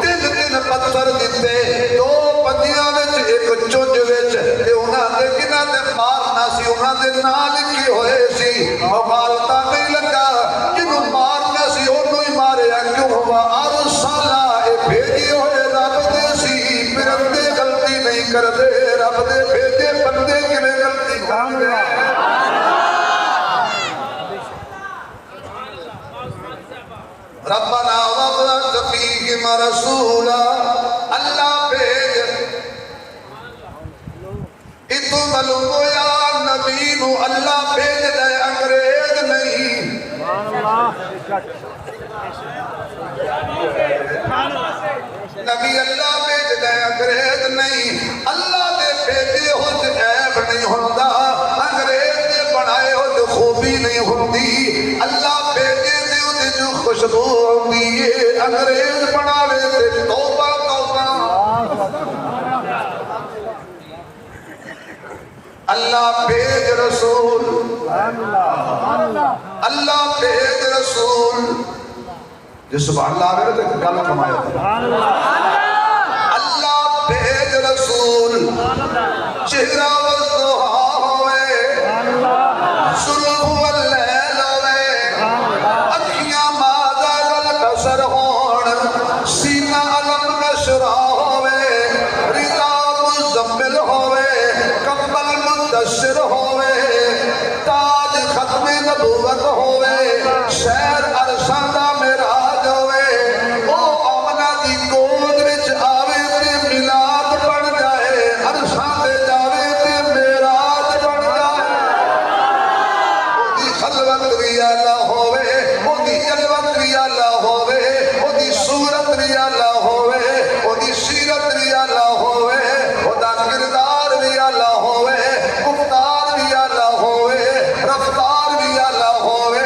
تین پتھر دیتے دو پنیاں وچ ایک چونج وچ تے انہاں دے کناں دے انہاں دے نال لکھے ہوئے سی مغالطہ نہیں لگا جنہوں مارنا سی انہوں ہی ماریا کیوں ہوا ارسالہ اے بھیجے ہوئے رب دے سی پرندے غلطی نہیں کر دے رب دے بھیجے بندے کے لئے غلطی کر دے ربنا وابعث فیہم رسولا اللہ بھیج اتو ملو یا نبی نو اللہ بھیج دے انگریز نہیں نبی اللہ بھیج دے انگریز نہیں اللہ دے بھیجے ہو جو عیب نہیں ہوندہ انگریز دے بنائے ہو جو خوبی نہیں ہوندی اللہ بھیجے دے ہو جو خوشبو ہوندی یہ انگریز بناوے دے توبہ توبہ اللہ بھیج رسول اللہ بھیج رسول جو سبحان اللہ آگے تو گل کمایا تھا اللہ بھیج رسول چہرہ والضحا ہوئے صلح واللیل ہوئے اکھیاں مادہ والبصر ہون سینہ علم نشرہ ہوئے رضا مزمل ہوئے کمبل منتشر ہوئے تاج ختم نبوت ہوئے شہر عرشاندہ میراج ہوئے او آمنہ دی گود وچ آوے تے ملاد بن جائے عرشاندے جاوے تے میراج بن جائے او دی خلوت بھی اللہ ہوئے او دی جلوت بھی اللہ ہوئے او دی صورت بھی اللہ ہوئے او دی سیرت بھی اللہ ہوئے او دا کردار بھی اللہ ہوئے گفتار بھی اللہ ہوئے رفتار بھی اللہ ہوئے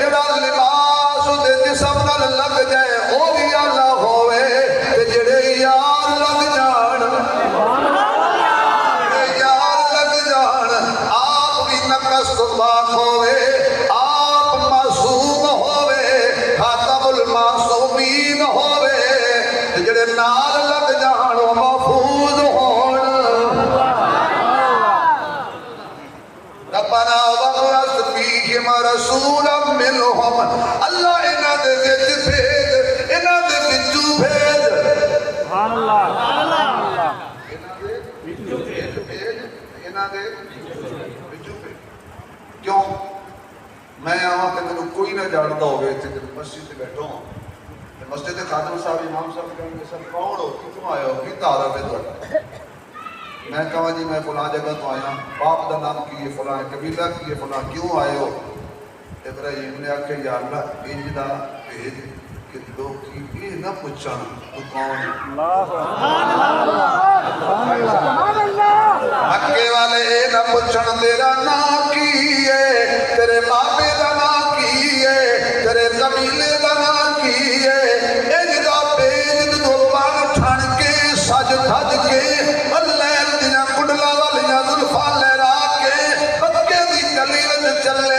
جڑا لباس دے جسم نال لگ جائے او بھی اللہ ہوئے تے جڑے یار لگ جان یار لگ جان آپ بھی نقص پاک ہوئے آپ معصوم ہوئے خاتم المعصومین ہوئے تے جڑے نال لگ جان وہ محفوظ ہون ربنا وابعث فیہم رسولا منہم اللہ انہاں دے وچ بھیج انہاں دے وچوں بھیج سبحان اللہ انہاں دے وچوں بھیج کیوں میں آواں تے مینوں کوئی نہ جاندا ہوئے تے مسجد تے بیٹھا ہوں تے مسجد دے خادم صاحب امام صاحب کہیں گے سر کون ہو کتوں آئے ہو کی تعارف ہے تہاڈا میں کہا جی میں فلاں جگہ تو آیا باپ دا نام کی ہے فلاں قبیلہ کی ہے فلاں کیوں آئے ہو ابراہیم نے آکھے یا اللہ انجدہ بھیج کہ لوگ کی یہ نہ پوچھا تو کون مکے والے اے نہ پوچھن تیرا نام کی ہے تیرے بابے دا نام کی ہے تیرے قبیلے دا نام کی ہے انجدہ بھیج تو پان ٹھن کے سج دھج کے چلے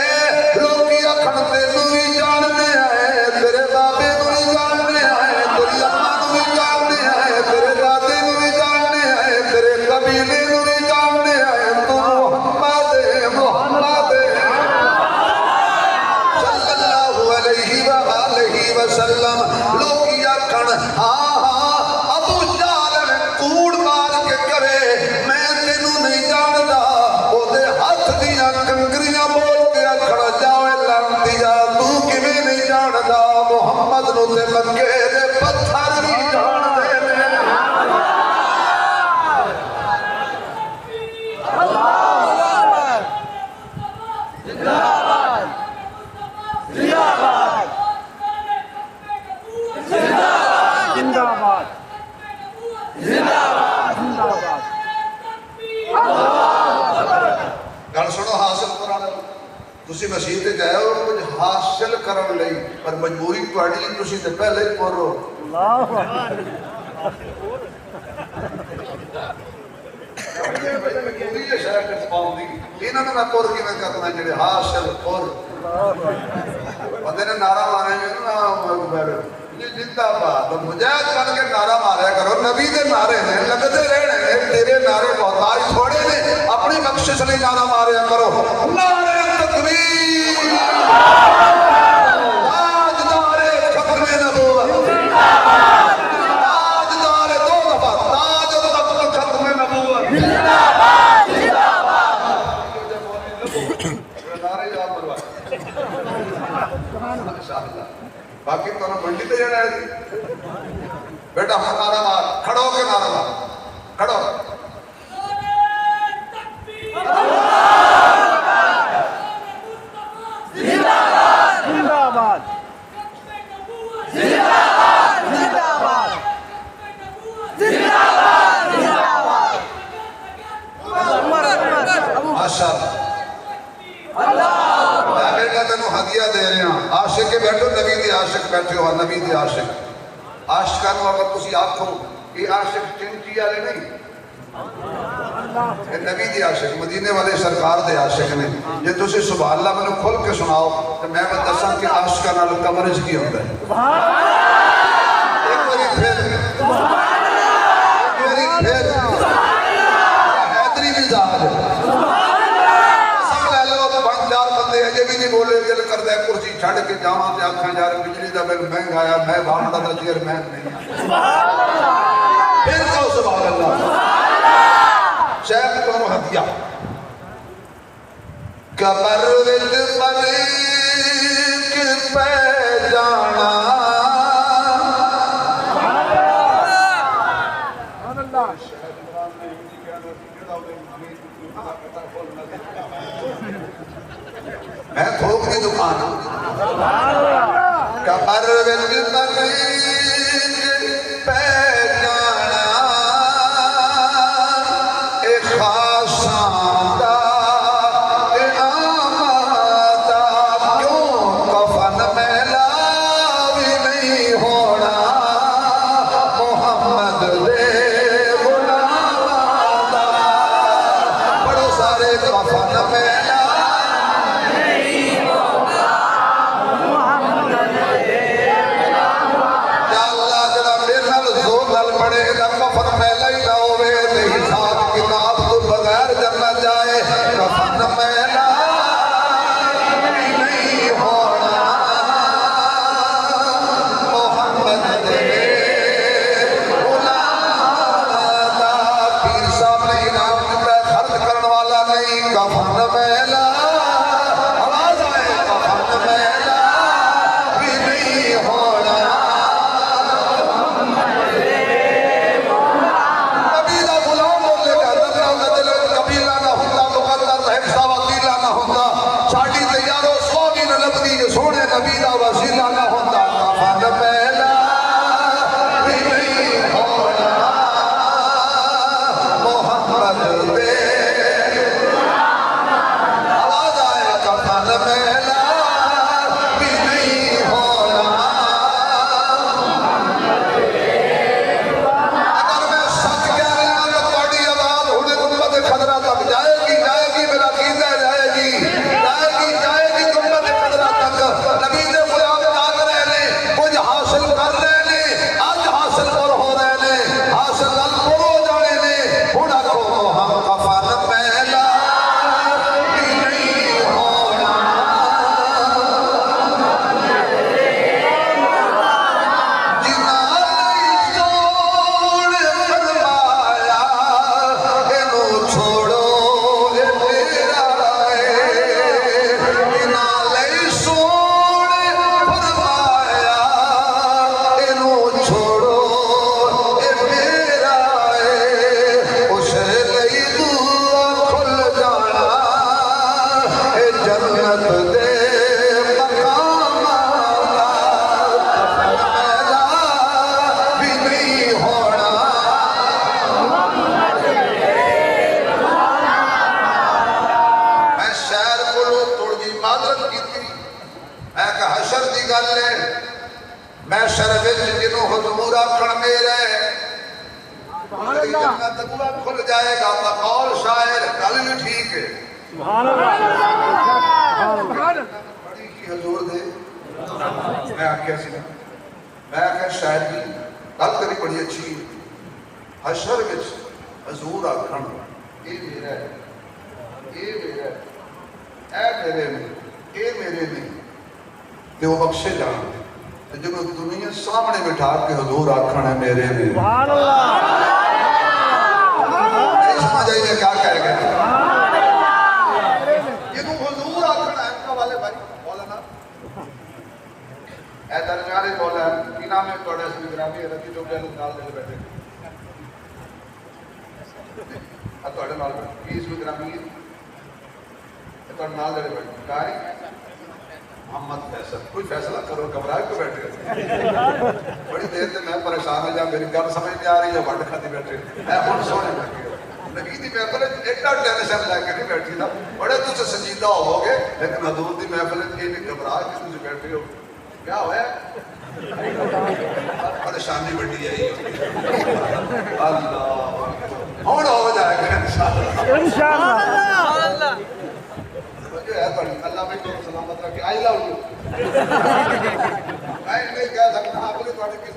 لوگی اکھن تینوں بھی جاننے آئے تیرے بابے نو بھی جاننے آئے تیری اماں نو بھی جاننے آئے تیرے دادے نو بھی جاننے آئے تیرے قبیلے نو بھی جاننے آئے تو محمد صلی اللہ علیہ وآلہ وسلم لوگی اکھن ہاں ابو جہل نے کوڑ مار کے کرے میں تینوں نہیں جاندا او دے ہاتھ دیاں کنگریاں بول کھڑا جاوے لانتیا تو کیویں نہیں جاندا محمد نو تے مکے دے پتھر نہیں جاندے گل سنو حاصل کرانا تسی مسیح تے گئے ہو کچھ حاصل کرن لئی پر مجبوری تہاڈی تسی تے پہلے ہی پڑھو پوری یہ شہر کے سپاؤں دی انہوں نے میں پور کی میں کرنا جڑے حاصل پور بندے نے نعرہ مارے ہیں نا یہ زندہ باد مجاہد بن کے نعرہ مارا کرو نبی دے نعرے ہیں لگتے رہنے تیرے نعرے محتاج تھوڑے نے اپنی بخشش لیے نعرہ ماریا کرو نعرے تکبیر تاجدار ختم نبوت تاجدار دو دفعہ تاج اور تخت ختم نبوت نعرے یاد مروا ماشاءاللہ باقی تو نہ منڈی تے جانا ہے بیٹا ہم نعرہ مار کھڑو کے نعرہ مار کھڑو زندہ باد ماشاءاللہ میں بیٹا تینوں ہدیہ دے رہے ہیں عاشق کے بیٹھو نبی دی عاشق بیٹھے ہو نبی دی عاشق عاشقانو اگر تسی آکھو یہ عاشق چنچی والے نہیں یہ نبی دی عاشق مدینے والے سرکار دے عاشق نے یہ تسی سبحان اللہ میں کھول کے سناؤ کہ میں دساں کہ عاشقاں نال کمرج کی ہوتا ہے ایک باری پھر حیدری مزاج اجے بھی نہیں بولے دل کرتا ہے کرسی چھڑ کے جاواں تے آکھاں یار بجلی دا بل مہنگا آیا میں بانڈا دا چیئرمین نہیں پھر کہو سبحان اللہ شیخ تو ہدیہ قبر وچ پریک پہ جانا میں تھوک دی دکان قبر وچ پریک پہ جانا اے خاصاں دا انعامات کیوں کفن میلا بھی نہیں ہونا محمد دے غلاماں دا بڑے سارے کفن میلا جنت بوا کھل جائے گا بقول شاعر گل بھی ٹھیک ہے سبحان اللہ بڑی کی حضور دے میں آکھیا سی میں آکھیا شاعر جی گل تیری بڑی اچھی حشر وچ حضور آکھن اے میرا ہے اے میرا ہے اے میرے نے اے میرے نے تے وہ بخشے جان جب دنیا سامنے بٹھا کے حضور آکھن ہے میرے نے سبحان اللہ نہیں سمجھ آئی میں کیا کہہ گیا یہ تو حضور آکھن ہے کا والے بھائی مولانا اے درمیانے مولا کی نام ہے توڑے سے گرامی رتی جو کہ نال دے بیٹھے ا توڑے نال کیس گرامی تو نال دے بیٹھے کاری محمد فیصل کوئی فیصلہ کرو گھبرا کے بیٹھے بڑی دیر سے میں پریشان ہو جا میری گل سمجھ نہیں آ رہی ہے وڈ کھاتی بیٹھے میں ہن سونے لگے نبی دی محفل ایڈا ٹینشن لے کے نہیں بیٹھی تھا بڑے تجھ سنجیدہ ہو گے لیکن حضور دی محفل یہ نہیں گھبرا کے تجھ بیٹھے ہو کیا ہوا ہے پریشانی بڑی آئی اللہ ہن ہو جائے گا انشاءاللہ اللہ میں تو سلامت رکھے آئی لو یو میں نہیں کہہ سکتا آپ نے تھوڑے کس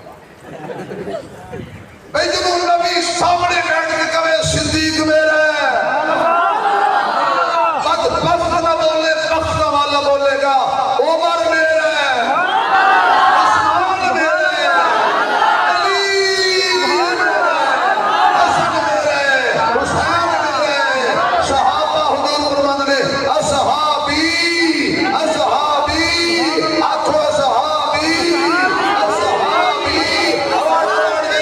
بھائی جب نبی سامنے بیٹھ کے کہے صدیق میرا ہے بد بخت نہ بولے بخت والا بولے گا عمر میرا ہے عثمان میرا ہے علی میرا ہے حسن میرا ہے حسین میرا ہے صحابہ حضور فرمان نے اصحابی اصحابی آتھو اصحابی اصحابی آواز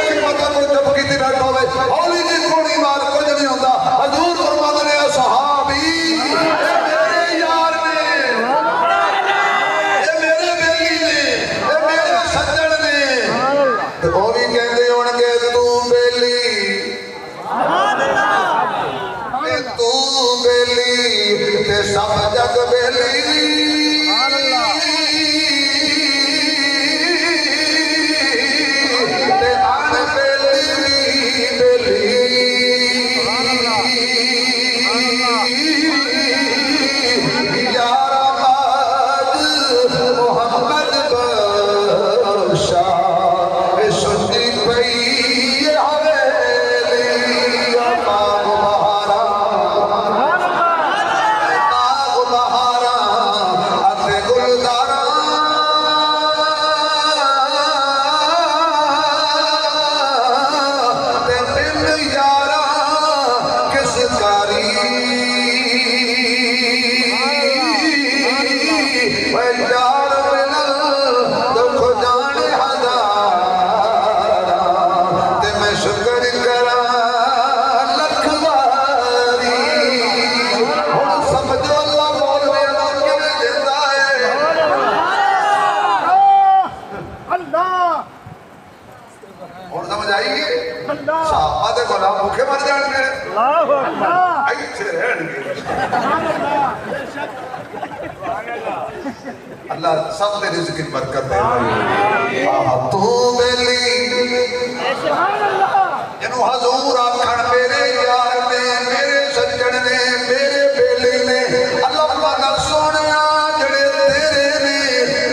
کی مدد کو جب کی تھی بیٹھو میں ہولی جی کوڑی مار کچھ نہیں ہوتا حضور فرمان نے اصحابی اے میرے یار نے اے میرے بیلی نے اے میرے سجن نے وہ بھی کہندے ہون گے تو بیلی اے تو بیلی تے سب جگ بیلی تے آن بیلی بیلی یار آباد محمد بخشا اے سنی پئی یہ حویلی باغ بہارا باغ بہارا اتے گلدارا تے دل یارا کس کاری وے یار ملل دکھ جانے ہزارا تے میں شکر کرا لکھ واری ہن سمجھو اللہ مولوی اللہ کیویں دیندا ہے اللہ ہن سمجھ آئی گی صحابہ دے غلام بھوکے مر جان گے اللہ اکبر ایتھے رہن گے اللہ سب دے رزق کی برکت دے تو بیلی جنو حضور آکھن میرے یار نے میرے سجن نے میرے بیلی نے اللہ پاک سونیا جڑے تیرے نے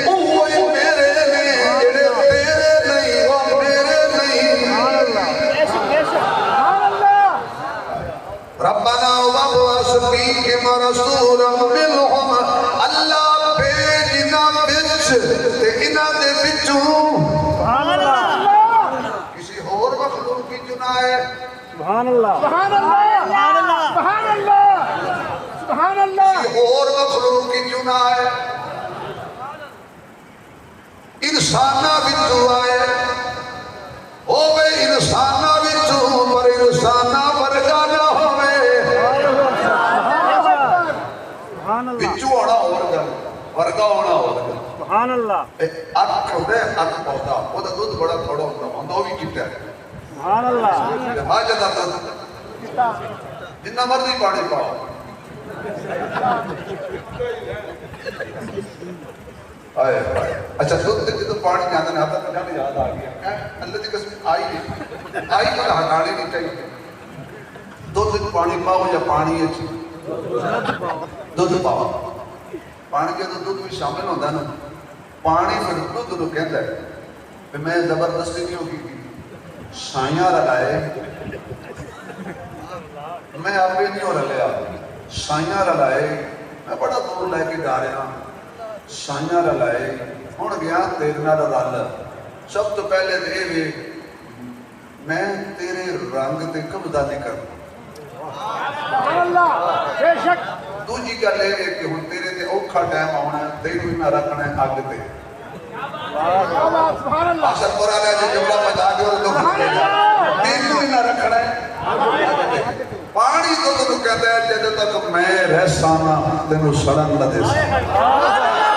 اوہی میرے نے جڑے تیرے نہیں وہ میرے نہیں ربنا وابعث فیہم رسولا منہم اللہ بھیجنا بچ تے انہاں دے وچوں سبحان اللہ کسی اور مخلوق کی چنائے سبحان اللہ سبحان اللہ سبحان اللہ سبحان اللہ کسی اور مخلوق کی چنائے انسانہ وچوں آئے ہووے انسانہ وچوں پر انسانہ ورگا نہ ہووے سبحان اللہ وچوں آنا اور گل ورگا ہونا اور گل سبحان اللہ اک ہوندے اک پودا وہ دودھ بڑا تھوڑا ہوندا وہ بھی کیتا ہے سبحان اللہ حاجت دا دودھ جنہ مرضی پانی پاؤ آئے آئے اچھا دودھ سے جدو پانی جانا ہے آتا تو جانے یاد آ گیا اللہ کی قسم آئی نہیں آئی پر ہٹانے نہیں چاہیے دودھ سے پانی پاؤ یا پانی ہے دودھ پاؤ پانی کے دودھ بھی شامل ہوتا ہے نا پانی پھر دودھ تو کہتا ہے کہ میں زبردستی کیوں کی سائیاں رلائے میں آپ بھی نہیں ہو رلیا سائیاں رلائے میں بڑا دور لے کے جا رہا ہوں سائیاں رلائے ہوں گیا تیرے نال رل سب تو پہلے دے وے میں تیرے رنگ تے قبضہ نہیں کروں دوجی گل یہ کہ ہوں تیرے تے اوکھا ٹائم آنا تینوں ہی نہ رکھنا ہے اگ تے آسر پورا لے جو جملہ بتا کے اور دکھ تینوں ہی نہ رکھنا ہے پانی تو تو کہتا ہے جب تک میں رہ سانا تینوں سڑن نہ دے سانا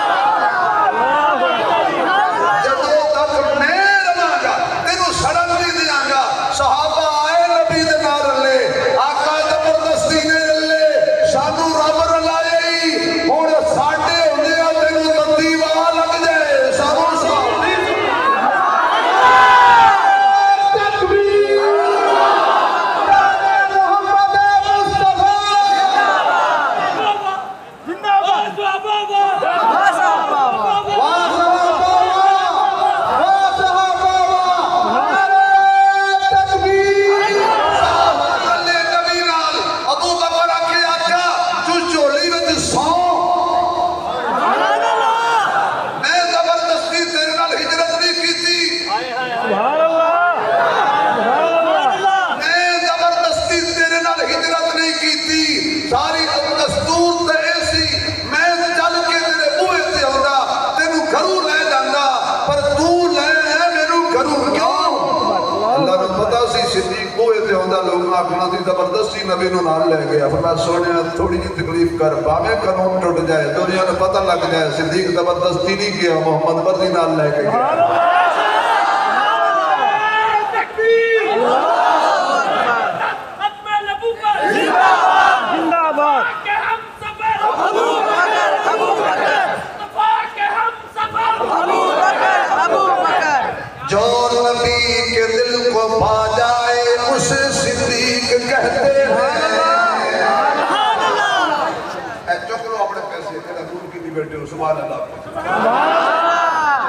زبردستی نبی نو نال لے گیا فرمایا سونے تھوڑی جی تکلیف کر باویں قانون ٹوٹ جائے دنیا نے پتہ لگ جائے صدیق زبردستی نہیں کیا محمد مرضی نال لے کے گیا جو نبی کے دل کو پا جائے اسے صدیق کہتے ہیں چکلو اپنے پیسے تیرا دور کی بھی بیٹھے ہو سبحان اللہ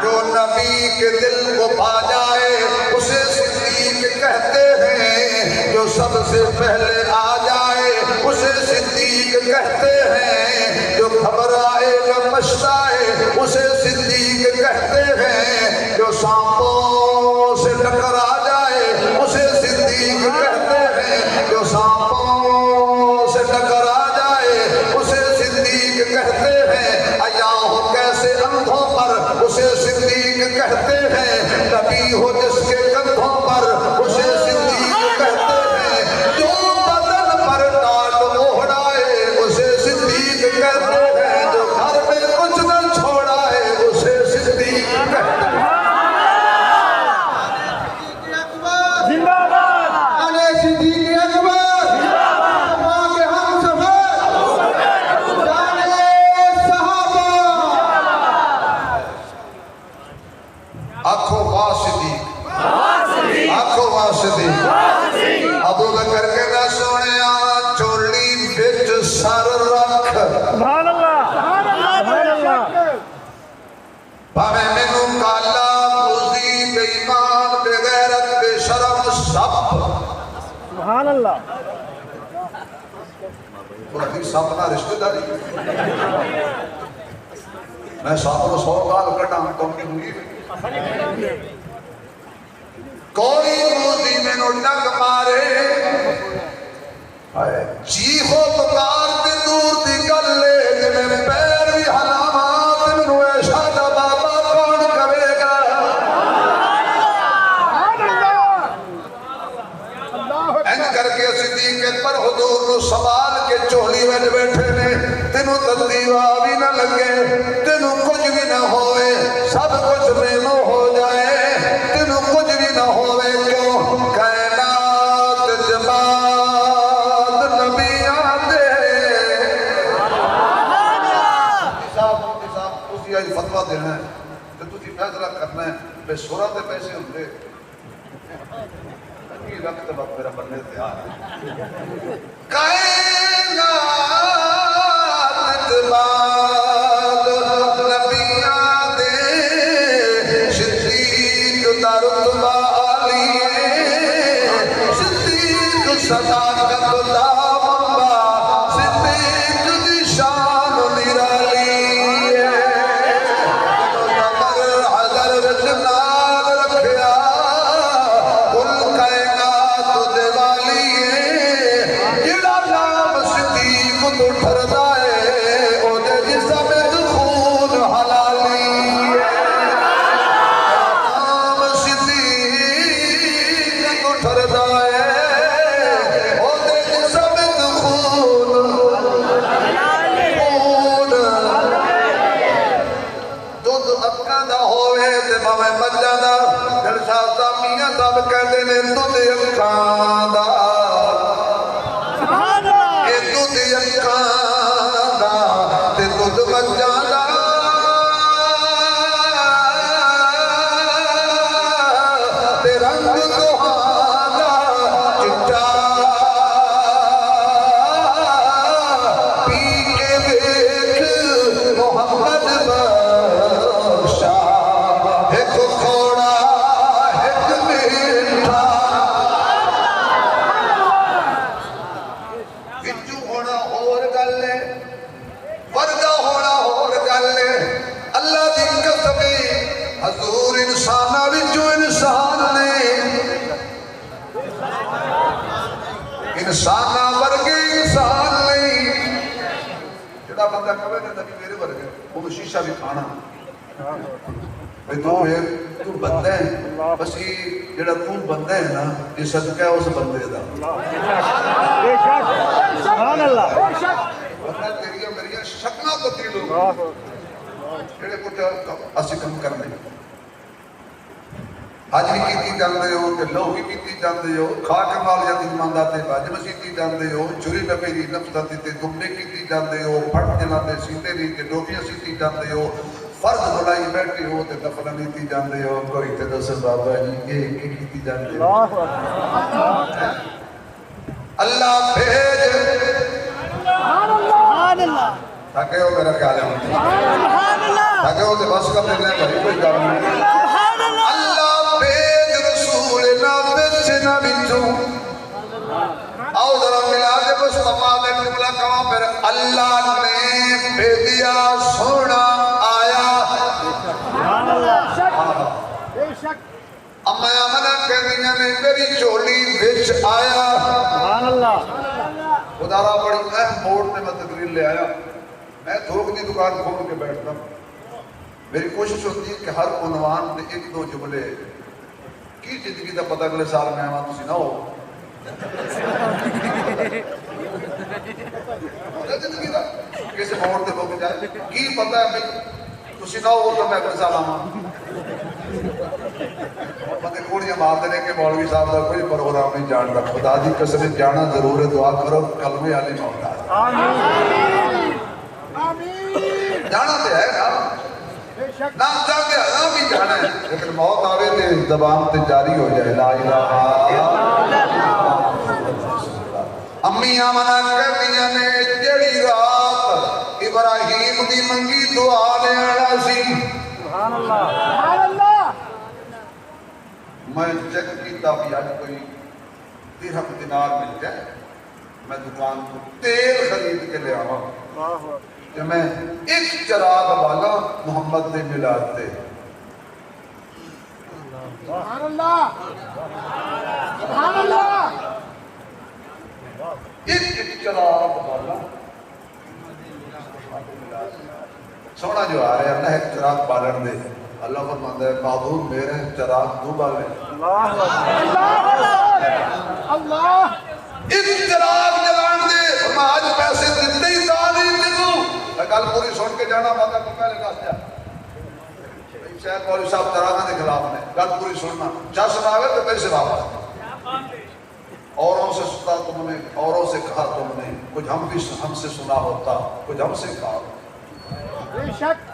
جو نبی کے دل کو پا جائے اسے صدیق کہتے ہیں جو سب سے پہلے آ جائے اسے صدیق کہتے ہیں جو گھبرائے یا پچھتائے اسے صدیق کہتے ہیں جو سانپوں سے ٹکرا جائے اسے صدیق کہتے ہیں جو سانپوں سے ٹکرا جائے اسے صدیق کہتے ہیں عیاں ہو کیسے اندھوں پر اسے صدیق کہتے ہیں نبی ہو جس کے کندھوں پر اسے صدیق کہتے ہیں جو بدن پر ٹاٹ اوڑھائے اسے صدیق کہتے ہیں جو گھر میں کچھ نہ چھوڑائے اسے صدیق کہتے ہیں ابو بکر کے نہ سونے چولی بچ سر رکھ سبحان اللہ بھاویں مینوں کالا موزی بے ایمان بے غیرت بے شرم سب سبحان اللہ کوئی سب نہ رشتہ داری میں 100 سال کٹا تم کی ہوئی کوئی موزی میں نو ڈنگ مارے چیخو پکار تے دور دی گلے جنہیں پیر بھی حلامات منو ایشا دا بابا کون کرے گا این کر کے صدیق پر حضور نو سوال کے چولی ویج بیٹھے نے تینوں تدیوہ بھی نہ لگے تینوں کچھ بھی نہ ہوئے سب کچھ مینو ہو جائے تینوں کچھ بھی نہ ہوئے کیوں کائنات جماعت نبی آتے صاحب اسی آئی فتوہ دینا ہے بے سورا دے پیسے ہوندے کی وقت وقت میرا بننے تیار ہے کائنات اقبال نبیاں دے صدیق دا رتبہ عالی صدیق صداقت دا منبع صدیق دی شان نرالی نظر حضر رجنال رکھیا کل کائنات دے والی جڑا نام صدیق تو ٹھردا ہے او دے جسم وچ خون حلالی نام صدیق تو ٹھردا ہے او دے جسم وچ خون دودھ اکاں دا ہووے تے بھاویں مجھاں دا جلسہ میاں صاحب کہندے نے دودھ اکاں دا اے دودھ اکاں دا تے دودھ مجھاں دا تے رنگ دوہاں دا چٹا پی کے ویکھ محمد بخشا ایک کھوڑا ایک میٹھا وچوں ہونا اور گل ہے ورگا ہونا اور گل ہے اللہ دی قسم حضور انساناں وچوں انسان نے انساناں ورگے انسان نہیں جڑا بندہ کہے کہ نبی میرے ورگے وہ شیشہ بھی کھانا تو بندہ ہے بس یہ جڑا تو بندہ ہے نا یہ صدقہ ہے اس بندے دا بندہ تیریاں میریاں شکلہ تبدیل ہو جڑے کچھ اسی کم کرنے آج بھی کیتی جاندے ہو کہ لو بھی کیتی جاندے ہو کھا کے مال یتیمان داتے باج مسیتی جاندے ہو چوری بپیری نفساتی تے دمبے کیتی جاندے ہو پھٹ جلاتے سیتے نہیں تے ڈوبیاں سیتی جاندے ہو فرض بلائی بیٹھے ہو تے دفن نیتی جاندے ہو کوئی تے دس بابا جی یہ کیتی جاندے ہو اللہ بھیج تاکہ ہو میرا خیال ہے تاکہ ہو تے بس کر دینے بھائی کوئی گل نہیں اللہ بھیج رسول نہ بچ نہ بچوں آؤ ذرا ملا دے مصطفیٰ میں جملہ کہاں پر اللہ نے بھیجیا سونا آیا اما امنا کہنیاں نے میری چولی بچ آیا خدا را بڑی اہم موڑ میں تقریر لے آیا میں تھوک دی دکان کھول کے بیٹھتا ہوں میری کوشش ہوتی ہے کہ ہر عنوان میں ایک دو جملے کی زندگی دا پتہ اگلے سال میں آواں تسی نہ ہو زندگی دا کیسے موڑ تے لوگ جائے کی پتہ ہے بھئی تسی نہ ہو تو میں اگلے سال آواں بندے کوڑیاں مار دینے کہ مولوی صاحب دا کوئی پروگرام نہیں جانتا خدا دی قسم جانا ضرور ہے دعا کرو کلمے علی مولا جانا تے ہے نا نام چاہتے ہیں بھی جانا ہے لیکن موت آوے تے زبان تے جاری ہو جائے لا الہ امی آمنہ کہتیاں نے جڑی رات ابراہیم دی منگی دعا لے آنا سی سبحان اللہ میں چیک کیتا بھی آج کوئی درہم دینار مل جائے میں دکان کو تیل خرید کے لے آواں کہ میں ایک چراغ والا محمد نے ملاد دے سبحان اللہ سبحان اللہ ایک چراغ والا سونا جو آ رہے اللہ ایک چراغ بالن دے اللہ فرماتا ہے معبود میرے چراغ تو بالے اللہ ایک چراغ جلان دے میں آج پیسے دیتے ہی دانی دیتوں میں کل پوری سن کے جانا باتا کو پہلے کہا دیا شاید مولی صاحب چراغاں دے خلاف نے کل پوری سننا چاہ سناوے تو پیسے واپس اوروں سے سنا تم نے اوروں سے کہا تم نے کچھ ہم بھی ہم سے سنا ہوتا کچھ ہم سے کہا بے شک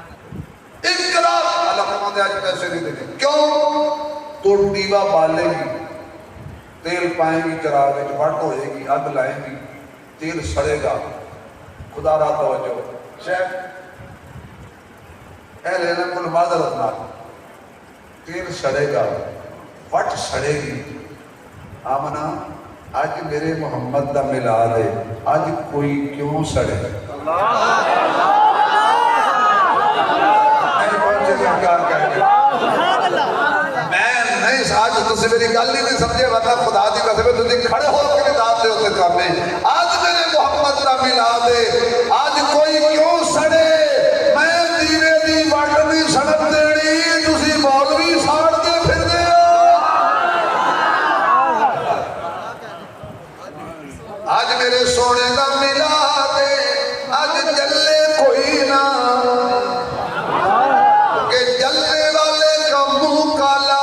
اقرا اللہ فرماتے آج پیسے نہیں دینے کیوں تو دیوا بالے گی تیل پائیں گی چراغ وٹ ہو جائے گی اگ لائیں گی تیل سڑے گا خدا را توجہ شیخ اے لینا کل معذرت نہ تیل سڑے گا وٹ سڑے گی آمنا آج میرے محمد دا ملاد ہے آج کوئی کیوں سڑے میں نہیں آج تسی میری گل نہیں سمجھے ورنہ خدا دی قسم ہے تسی کھڑے ہو کے داد دے ہوتے کرنے آج میرے محمد دا ملاد ہے آج کوئی کیوں سڑے میں دیوے دی وٹ نہیں سڑک دینی تسی مولوی ساڑ کے پھر دے آج میرے سونے دا ملاد ہے آج جلے کوئی نہ کہ جلنے والے کا منہ کالا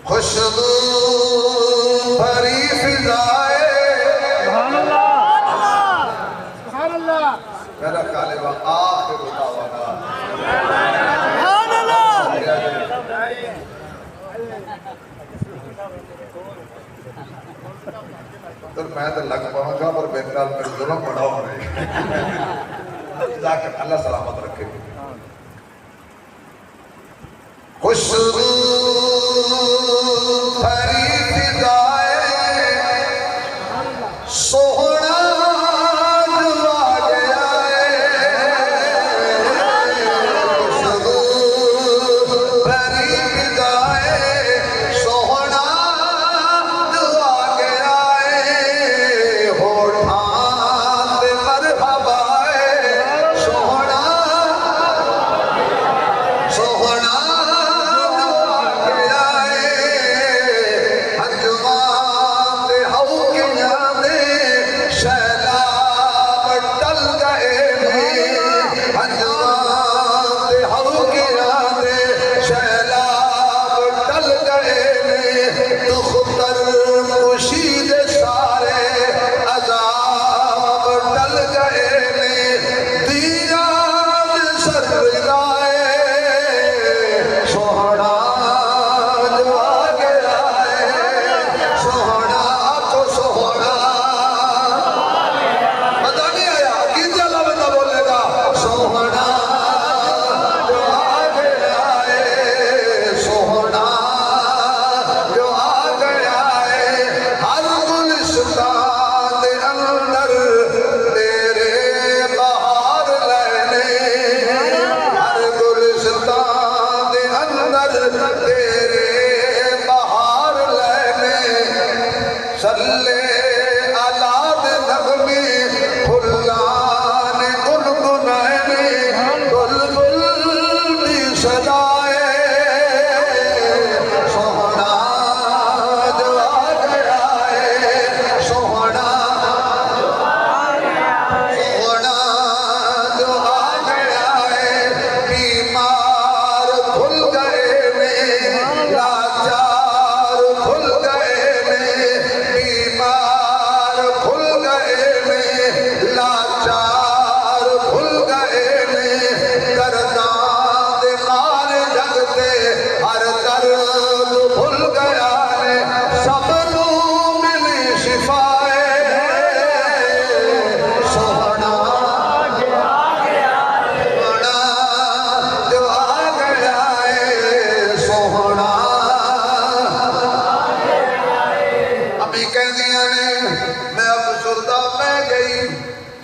خوشبو بھری فضائے سبحان اللہ میرا غالب آخر دعوانا تو میں تو لگ پاؤں گا پر میرے نال میرے ظلم بڑا ہو رہے جزاک اللہ سلامت رکھے خوشبو بھری فضائے سوہنا جو آ گیا ہے خوشبو بھری فضائے سوہنا جو آ گیا ہے ہوٹھاں پہ مرحبا ہے سوہنا سوہنا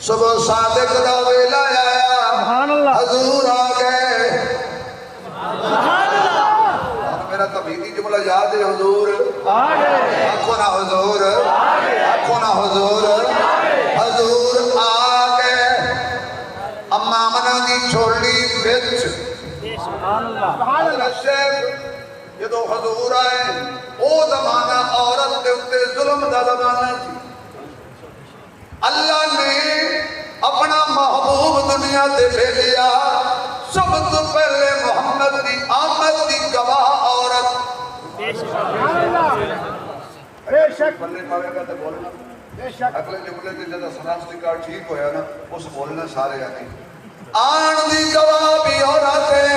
صبح صادق دا ویلا آیا حضور آ گئے میرا تبیدی جملہ یاد ہے حضور آنکھوں نہ حضور آنکھوں نہ حضور حضور آ گئے اما منا دی چھوڑی بچ حضرت شیخ جدو حضور آئے او زمانہ عورت دے اتے ظلم دا زمانہ تھی اللہ نے اپنا محبوب دنیا دے بھیجیا سب تو پہلے محمد دی آمد دی گواہ عورت بے شک بلے پاوے گا تے بولنا اگلے جملے کے جدہ سناسٹی کا ٹھیک ہویا نا اس بولنا سارے آنے آن دی گواہ بھی عورتیں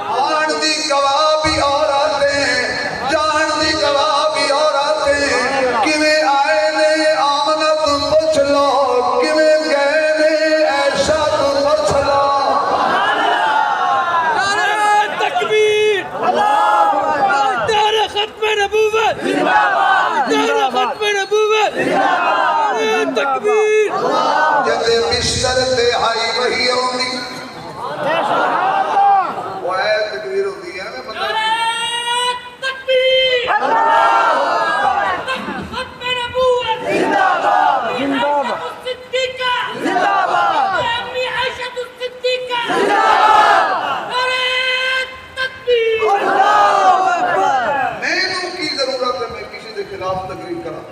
آن دی گواہ بھی عورتیں جان دی گواہ بھی عورتیں کیویں آئے نے آمنہ تم پوچھ لو کیویں گئے نے ایشا تم پوچھ لو تکبیر نعرہ ختم نبوت نعرہ ختم نبوت تکبیر جدے بستر تے آئی وہی ہوندی وہ ہے تکبیر ہوندی ہے میں مطلب تکبیر ختم نبوت زندہ باد صدیقہ زندہ باد امی عائشہ صدیقہ زندہ باد تکبیر اللہ اکبر مینوں کی ضرورت ہے میں کسی دے خلاف تقریر کراں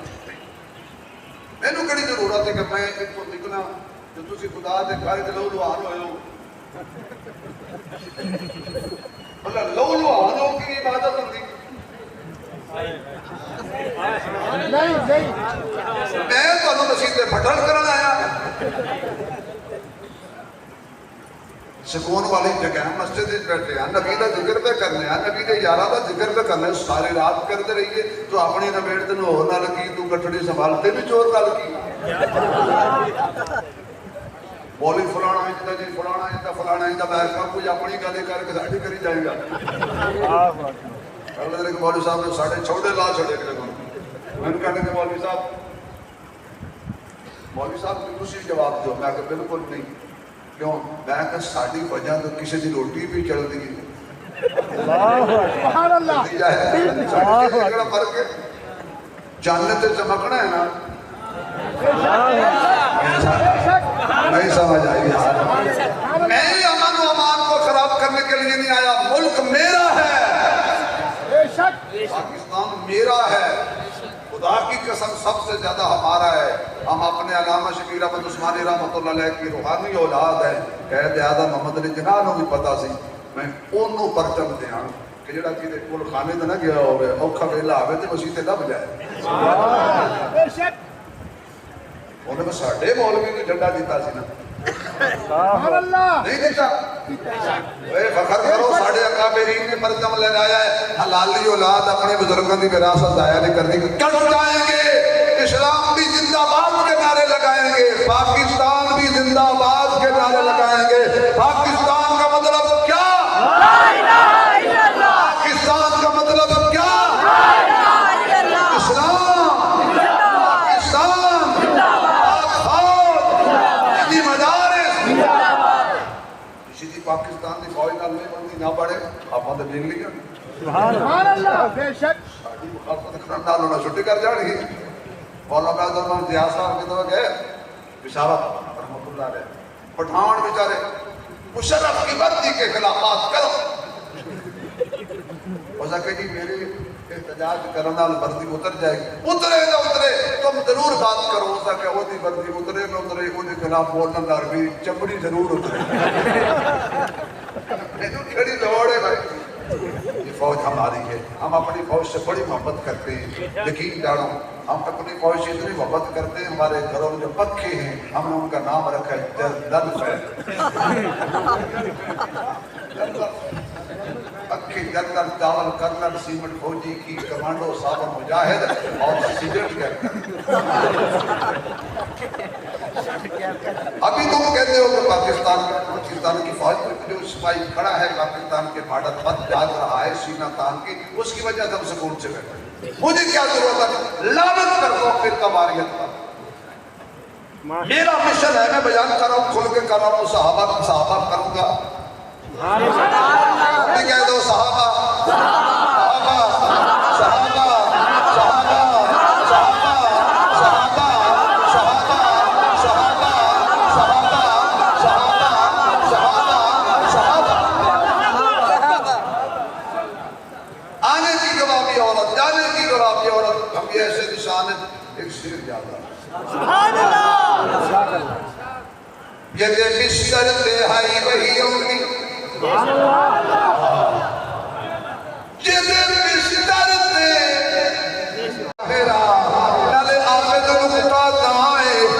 مینوں کڑی ضرورت ہے کہ میں ایک کو نکلا جو تسی خدا دے گھر تے لو لوہان ہوئے ہو مطلب لو لوہان ہو کی عبادت ہوندی نہیں نہیں میں تانوں مسجد تے پھٹن کرن آیا سکون والی جگہ ہے مسجد وچ بیٹھے ہیں نبی دا ذکر پہ کرنے ہیں نبی دے یاراں دا ذکر پہ کرنے ساری رات کرتے رہیے تو اپنی نبیڑ تے ہور نہ لگی تو گٹھڑی سنبھالتے بھی چور گل کی مولوی فلانا انتا جی فلانا انتا میں کہا کوئی اپنی گلے کر کے ساڈی کری جائے گا اللہ نے کہ مولوی صاحب نے ساڑھے چھوڑے لا چھڑے کے لگا میں نے کہا کہ مولوی صاحب تسی جواب دو میں کہا بالکل نہیں کیوں میں کہا ساڑی وجہ تو کسی دی روٹی بھی چل دی سبحان اللہ ساڑی فرق ہے جنت چمکنا ہے نا نہیں سمجھ آئی یار میں امن و امان کو خراب کرنے کے لیے نہیں آیا ملک میرا ہے پاکستان میرا ہے خدا کی قسم سب سے زیادہ ہمارا ہے ہم اپنے علامہ شبیر احمد عثمانی رحمۃ اللہ علیہ کی روحانی اولاد ہے قائد اعظم محمد علی جناح نوں بھی پتا سی میں اونوں پرچم دیاں کہ جڑا کدے کول خانے تے نہ گیا ہوے اوکھا ویلا آوے تے مسیح تے لب جائے انہوں نے ساڑھے مولوی کو جھنڈا دیتا سی نا سبحان اللہ نہیں دیتا اے فخر کرو ساڑھے اکابرین نے پرچم لہرایا ہے حلالی اولاد اپنے بزرگوں کی وراثت ضائع نہیں کرنی کٹ جائیں گے اسلام بھی زندہ باد کے نعرے لگائیں گے پاکستان بھی زندہ باد کے نعرے لگائیں گے پاکستان کا مطلب کیا پاکستان کا مطلب کیا اسلام پاکستان کی فوج نال نہیں بندی نہ پڑے آپ نے دیکھ لیا سبحان اللہ بے شک ساڈی مخالفت کرن نال انہاں چھٹی کر جان گی مولانا عبدالرحمان ضیاء صاحب کدو گئے بشارت رحمۃ اللہ علیہ پٹھان بیچارے مشرف کی وردی کے خلافات کرو وجہ کہ جی میری احتجاج کرنے نال وردی اتر جائے گی اترے نہ اترے تم ضرور بات کرو وجہ کہ وہ دی وردی اترے نہ اترے وہ دے خلاف بولنے نال بھی چمڑی ضرور اترے کڑی لوڑ ہے بھائی یہ فوج ہماری ہے ہم اپنی فوج سے بڑی محبت کرتے ہیں یقین جانو ہم اپنی فوج سے اتنی محبت کرتے ہیں ہمارے گھروں میں جو پکھے ہیں ہم نے ان کا نام رکھا ہے جلد ہے پکھے جنرل چاول کرنل سیمنٹ فوجی کی کمانڈو صابر مجاہد اور سیجنٹ ابھی تم کہتے ہو کہ پاکستان کی فوج میں جو سپاہی کھڑا ہے پاکستان کے بارڈر پر جاگ رہا ہے سینہ تان کی اس کی وجہ سے ہم سکون سے بیٹھے مجھے کیا ضرورت ہے لعنت کر دو پھر کباریت پر میرا مشن ہے میں بیان کر رہا ہوں کھل کے کر رہا ہوں صحابہ کروں گا میں کہہ دو صحابہ صحابہ صحابہ صحابہ صحابہ صحابہ صحابہ صحابہ صحابہ صحابہ صحابہ آنے کی گواہی عورت جانے کی گواہی عورت ہم یہ ایسے نشان ہے ایک شیر جاتا سبحان اللہ یہ دے بستر تے ہائی وہی ہوگی جدے بستر تے میرا نالے آفے تو نکتا دائیں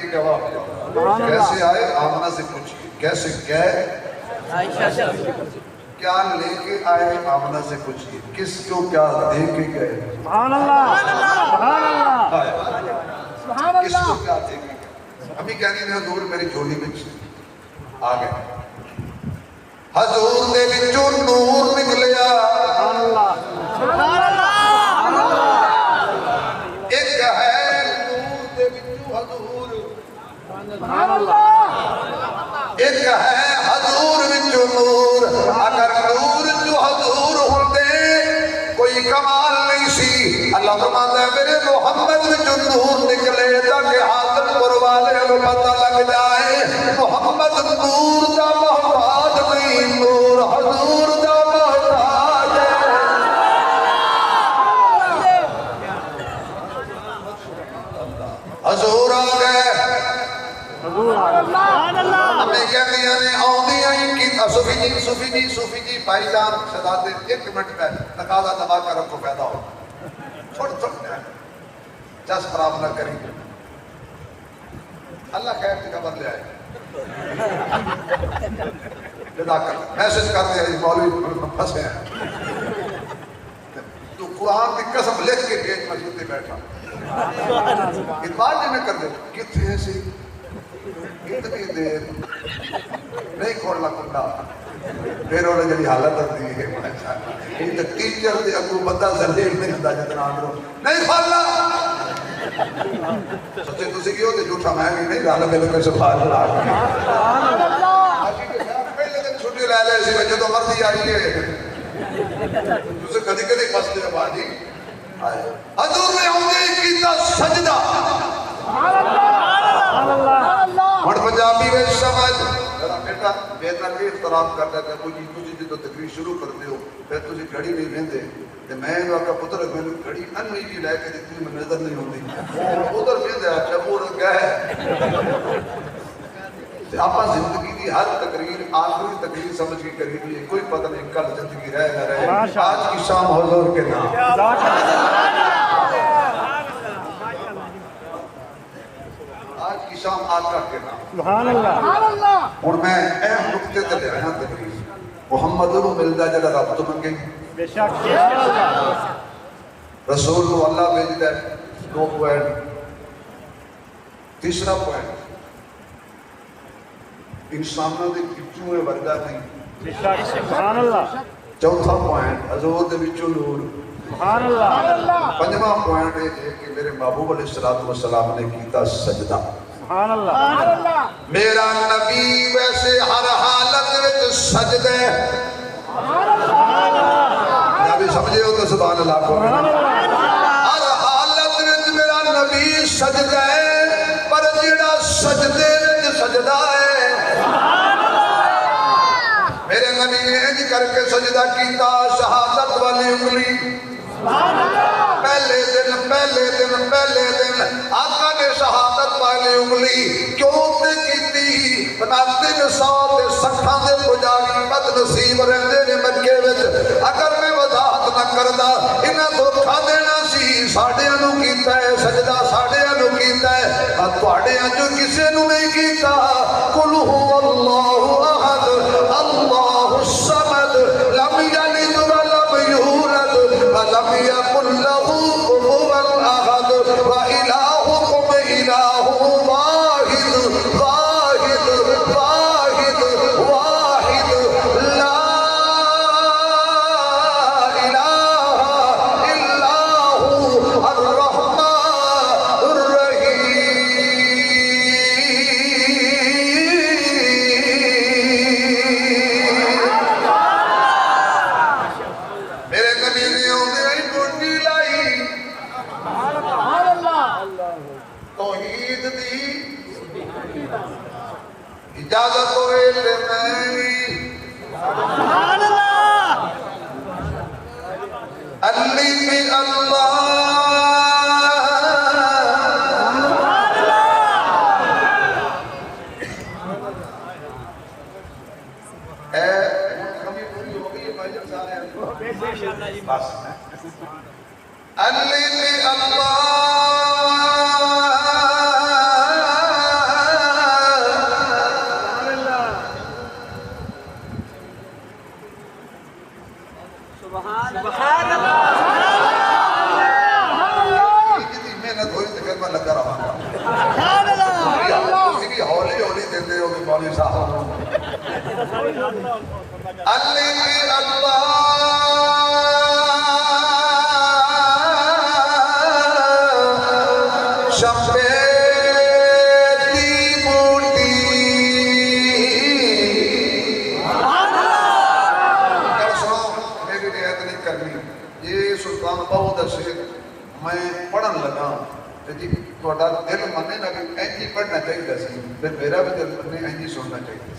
کی گواہ ہو. کیسے آئے آمنہ سے پوچھئے, کیسے گئے کیا لے کے آئے آمنہ سے پوچھئے, کس کو کیا دے کے گئے, سبحان اللہ سبحان اللہ کس کو کیا دے کے گئے. ابھی کہنی نے حضور میری جھولی میں آ گئے, حضور دے وچوں نور نکلیا, سبحان اللہ سبحان اللہ ایک ہے نور دے وچوں حضور, سبحان اللہ ایک ہے حضور وچوں نور. اگر نور جو حضور ہوندے کوئی کمال نہیں سی. اللہ فرماتا ہے میرے محمد وچوں نور نکلے تاکہ حاضر پر والے کو پتہ لگ جائے محمد نور دا محتاج نہیں, نور حضور دا محتاج ہے. حضور آ گئے, سبحان اللہ ہمیں کہتے ہیں آؤندی آئیں کی صوفی جی بھائی جان شہزادے ایک منٹ میں تقاضا دبا کر رکھو پیدا ہو چھوڑ جس خراب نہ کری اللہ خیر کی خبر لے آئے جدا کر میسج کر دیا مولوی پھنسے ہیں تو قرآن کی قسم لکھ کے پیج مسجد میں بیٹھا اتبار جی میں کر دے کتنے ہیں سی اتنی دیر نہیں کھوڑنا کنڈا پھر انہیں جلی حالت ہوتی ہے یہ تو ٹیچر دے اگو بندہ زلیل نہیں ہوتا جتنا آدھروں نہیں کھولنا سچے تسی کی ہوتے جھوٹا میں بھی نہیں رہا میں لکھے سبحان اللہ پہلے دن چھوٹی لے لے سی بچے تو مرضی آئی ہے تسے کدی کدی پس دے بادی حضور نے ہونگے کیتا سجدہ اور پنجابی میں سمجھ بیٹا بہتر بھی اختلاف کرتا ہے کہ تجھے جدو تقریر شروع کر دے ہو پھر تجھے گھڑی نہیں رہن دے کہ میں نے آقا پتر میں نے گھڑی ان نہیں لے کے دیتی میں نظر نہیں ہوتی ادھر رہن دے جب وہ گئے آپا زندگی دی ہر تقریر آخری تقریر سمجھ کی کری دی کوئی پتہ نہیں کل زندگی رہ نہ رہے. آج کی شام حضور کے نام, آج کی شام آقا کے نام. سبحان اللہ اور میں اہم نقطے تے لے آیا تقریر محمد نو ملدا جڑا رب تو منگے بے شک سبحان اللہ رسول کو اللہ بھیجدا ہے. 2 پوائنٹ. تیسرا پوائنٹ انسانوں دے وچوں ورگا نہیں. بے شک سبحان اللہ. چوتھا پوائنٹ حضور دے وچوں نور. سبحان اللہ. پنجواں پوائنٹ ہے کہ میرے محبوب علیہ الصلوۃ والسلام نے کیتا سجدہ. سبحان اللہ. میرا نبی ویسے ہر حالت وچ سجدے. نبی سمجھے ہو تو سبحان اللہ کو. ہر حالت وچ میرا نبی سجدہ ہے پر جڑا سجدے وچ سجدہ ہے میرے نبی نے انج کر کے سجدہ کیتا شہادت والی انگلی. پہلے دن آقا نے شہادت والی انگلی کیوں تے کیتی بنا 300 تے 60 دے پجاری بد نصیب رہندے نے مکے وچ. اگر میں وضاحت نہ کردا انہاں دھوکا دینا سی. ساڈیاں نو کیتا ہے سجدہ, ساڈیاں نو کیتا ہے اور تواڈیاں جو کسے نو نہیں کیتا. قل هو اللہ احد اللہ الصمد لم یلد ولم یولد ولم یکن له کفوا احد وإلہکم الہ واحد واحد واحد واحد لا الہ الا هو الرحمن الرحیم. میرے نبی نے انہیں ڈونڈی لائی توحید دی اجازت ہوئے لے میں سبحان اللہ. علی بھی اللہ اے کمی پوری ہو گئی ہے بھائی جان سارے بس علی بھی اللہ میں پڑھن لگا جی تھوڑا دل منے نہ کہ اینجی پڑھنا چاہیے سی پھر میرا بھی دل منے اینجی سننا چاہیے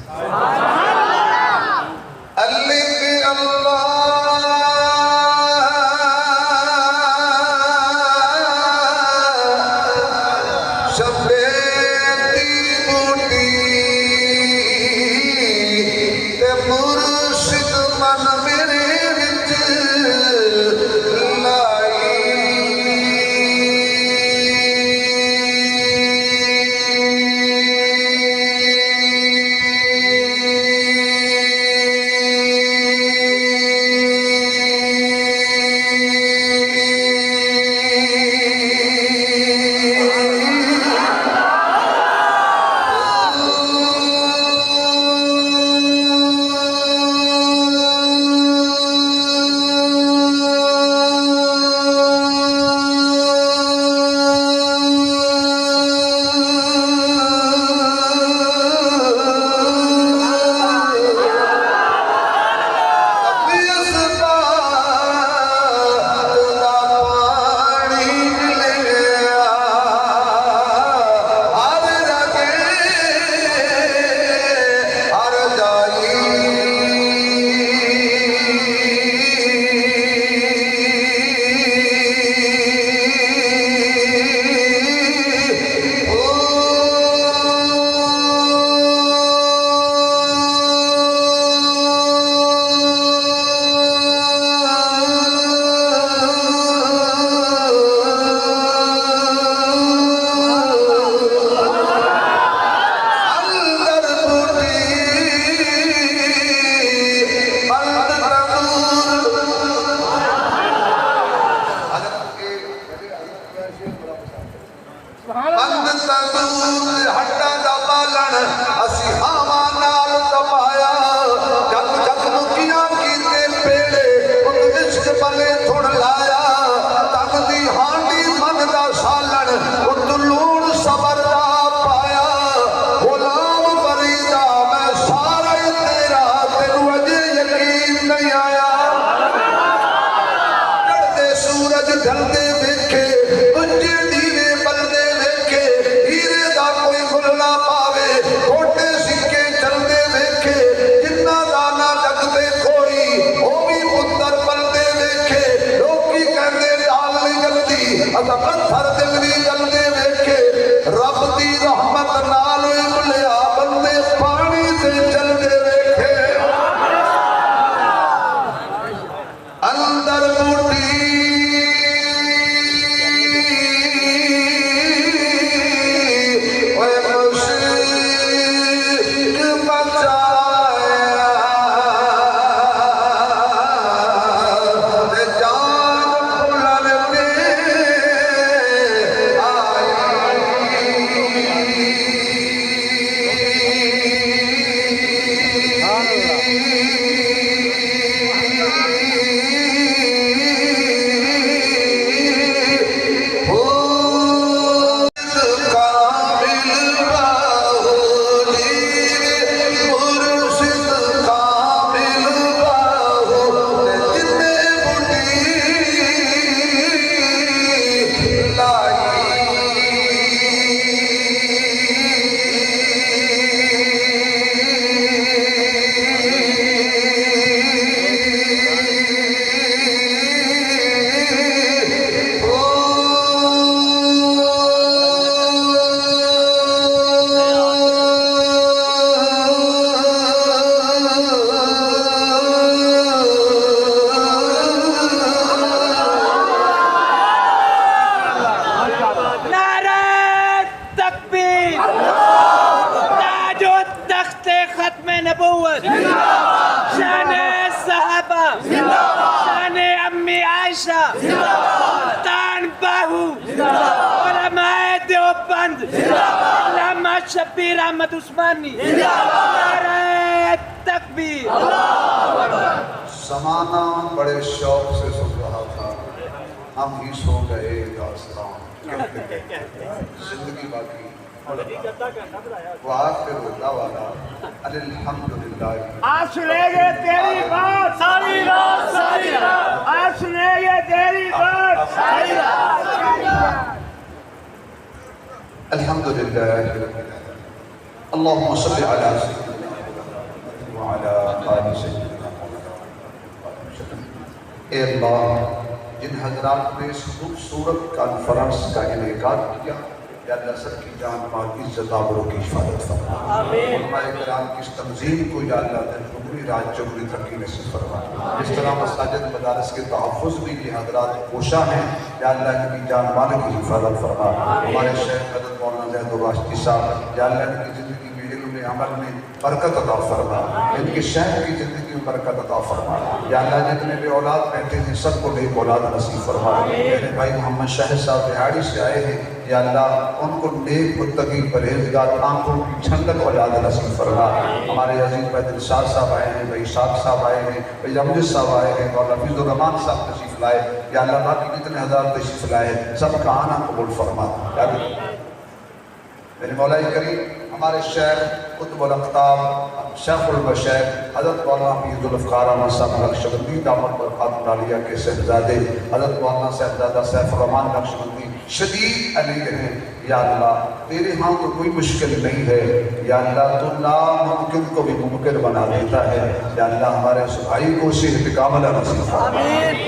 شبیر احمد عثمانی نعرہ تکبیر زمانہ بڑے شوق سے سن رہا تھا، ہم ہی سو گئے داستان زندگی باقی وآخر دعوانا الحمدللہ۔ آج سنیں گے تیری بات، ساری رات آج سنیں گے تیری بات۔ الحمدللہ رب العالمین۔ اللہم صلی علی سیدنا محمد وعلی آل سیدنا محمد۔ اے اللہ، جن حضرات نے اس خوبصورت کانفرنس کا انعقاد کیا، یا اللہ سب کی جان مال عزت آبرو کی حفاظت فرما۔ علماء کرام کی اس تنظیم کو یا اللہ دن عمری رات جمری ترقی نصیب فرما۔ جس طرح مساجد مدارس کے تحفظ بھی یہ حضرات کوشاں ہیں، یا اللہ ان کی جان مال کی حفاظت فرما۔ ہمارے شیخ حضرت مولانا زید الراشدی صاحب، یا اللہ ان کی زندگی میں علم میں عمل میں برکت عطا فرما، ان کے شہر کی زندگی میں برکت عطا فرما۔ یا اللہ جتنے بھی اولاد بیٹھے ہیں سب کو نیک اولاد نصیب فرما۔ میرے بھائی محمد شاہد صاحب بہاڑی سے آئے ہیں، یا اللہ ان کو نیک متقی پرہیزگار آنکھوں کی ٹھنڈک اولاد نصیب فرما۔ ہمارے عزیز بھائی دلشاد صاحب آئے ہیں، بھائی شاق صاحب آئے ہیں، بھائی امجد صاحب آئے ہیں، اور حفیظ الرحمان صاحب تشریف لائے۔ یا اللہ باقی جتنے حضرات تشریف لائے سب کا آنا قبول فرما۔ یا اللہ میرے مولا کریم، ہمارے شیخ قطب الاقطاب شیخ المشائخ حضرت مولانا پیر ذوالفقار احمد صاحب نقشبندی دامت برکاتہ العالیہ کے صاحبزادے حضرت مولانا صاحبزادہ سیف الرحمان نقشبندی شدید علی ہیں۔ یا اللہ تیرے ہاں تو کوئی مشکل نہیں ہے، یا اللہ تو ناممکن کو بھی ممکن بنا دیتا ہے۔ یا اللہ ہمارے اس بھائی کو صحت کاملہ نصیب فرما۔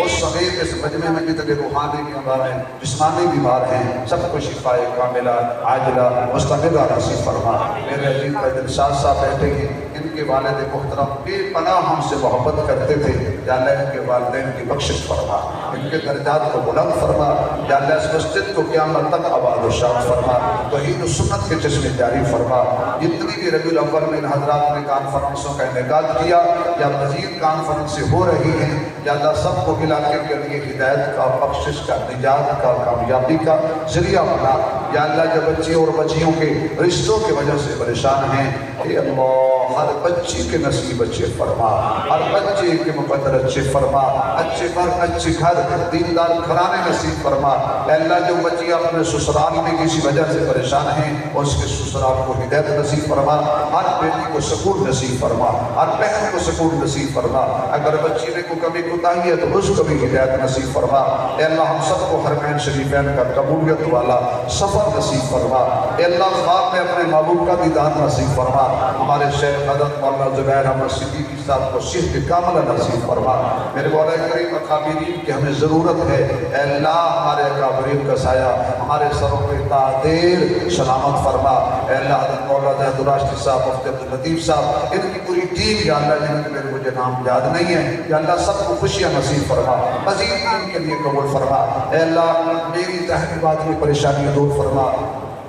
اس سمیت اس مجمع میں جتنے روحانی بیمار ہیں، جسمانی بیمار ہیں، سب کو شفاء کاملہ عاجلہ مستمرہ نصیب فرما۔ میرے عزیز بھائی دلشاد صاحب بیٹھے ہیں، ان کے والد محترم بے پناہ ہم سے محبت کرتے تھے، یا اللہ ان کے والدین کی بخشش فرما، ان کے درجات کو بلند فرما۔ یا اللہ اس مسجد کو قیامت تک آباد و شاد فرما، توحید و سنت کے چشمے جاری فرما۔ جتنی بھی ربیع الاول میں ان حضرات نے کانفرنسوں کا انعقاد کیا یا مزید کانفرنسیں ہو رہی ہیں، یا اللہ سب کو علاقے کے لیے ہدایت کا، بخشش کا، نجات کا، کامیابی کا ذریعہ بنا۔ یا اللہ جو بچے اور بچیوں کے رشتوں کی وجہ سے پریشان ہیں، اے اللہ ہر بچی کے نصیب اچھے فرما، ہر بچے کے مقدر اچھے فرما، اچھے گھر اچھے گھر دیندار گھرانے نصیب فرما۔ اے اللہ جو بچی اپنے سسرال میں کسی وجہ سے پریشان ہیں، اس کے سسرال کو ہدایت نصیب فرما، ہر بیٹی کو سکون نصیب فرما، ہر بہن کو سکون نصیب فرما۔ اگر بچی میں کوئی کمی کوتاہی ہے تو اس کو بھی ہدایت نصیب فرما۔ اے اللہ ہم سب کو حرمین شریفین کا قبولیت والا سفر نصیب فرما۔ اے اللہ خواب میں اپنے محبوب کا دیدار نصیب فرما۔ ہمارے شیخ حضرت مولانا زبیر احمد صدیقی صاحب کو صحت کاملہ نصیب فرما۔ میرے مولا کریم اکابرین کی ہمیں ضرورت ہے، اے اللہ ہمارے اکابرین کا سایہ ہمارے سروں پہ دیر سلامت فرما۔ اے اللہ حضرت مولانا زید الراشدی صاحب، مفتی عبداللطیف صاحب، ان کی پوری ٹیم، یا اللہ جن کے میرے مجھے نام یاد نہیں ہے، یا اللہ سب کو خوشیاں نصیب فرما، مزید ان کے لیے قبول فرما۔ اے اللہ میری تحقیقات کی پریشانیاں دور فرما،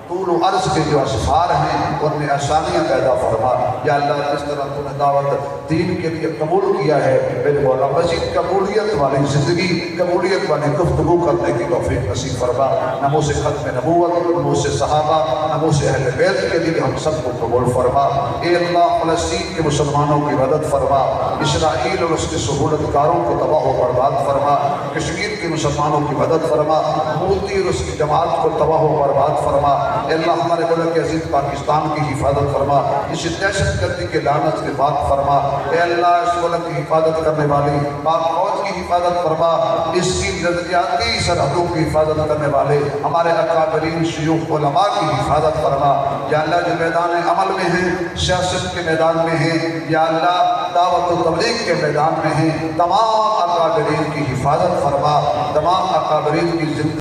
طول و عرض کے جو اسفار ہیں ان میں آسانیاں پیدا فرما۔ یا اللہ جس طرح تو نے دعوت دین کے لیے قبول کیا ہے، میرے مولا مزید قبولیت والی زندگی، قبولیت والی گفتگو کرنے کی توفیق نصیب فرما۔ نمو سے ختم نبوت، نمو سے صحابہ، نمو سے اہل بیت کے لیے ہم سب کو قبول فرما۔ اے اللہ فلسطین کے مسلمانوں کی مدد فرما، اسرائیل اور اس کے سہولت کاروں کو تباہ و برباد فرما، کشمیر کے مسلمانوں کی مدد فرما، مودی اور اس کی جماعت کو تباہ و برباد فرما۔ اے اللہ ہمارے ملک عزیز پاکستان کی حفاظت فرما، اس دہشت گردی کے لعنت سے پاک فرما۔ اے اللہ اس ملک کی حفاظت کرنے والی پاک فوج کی حفاظت فرما، اس کی نظریاتی سرحدوں کی حفاظت کرنے والے ہمارے اکابرین شیوخ علماء کی حفاظت فرما۔ یا اللہ جو میدان عمل میں ہیں، سیاست کے میدان میں ہیں، یا اللہ دعوت و تبلیغ کے میدان میں ہیں، تمام اکابرین کی حفاظت فرما، تمام اکابرین کی زندگی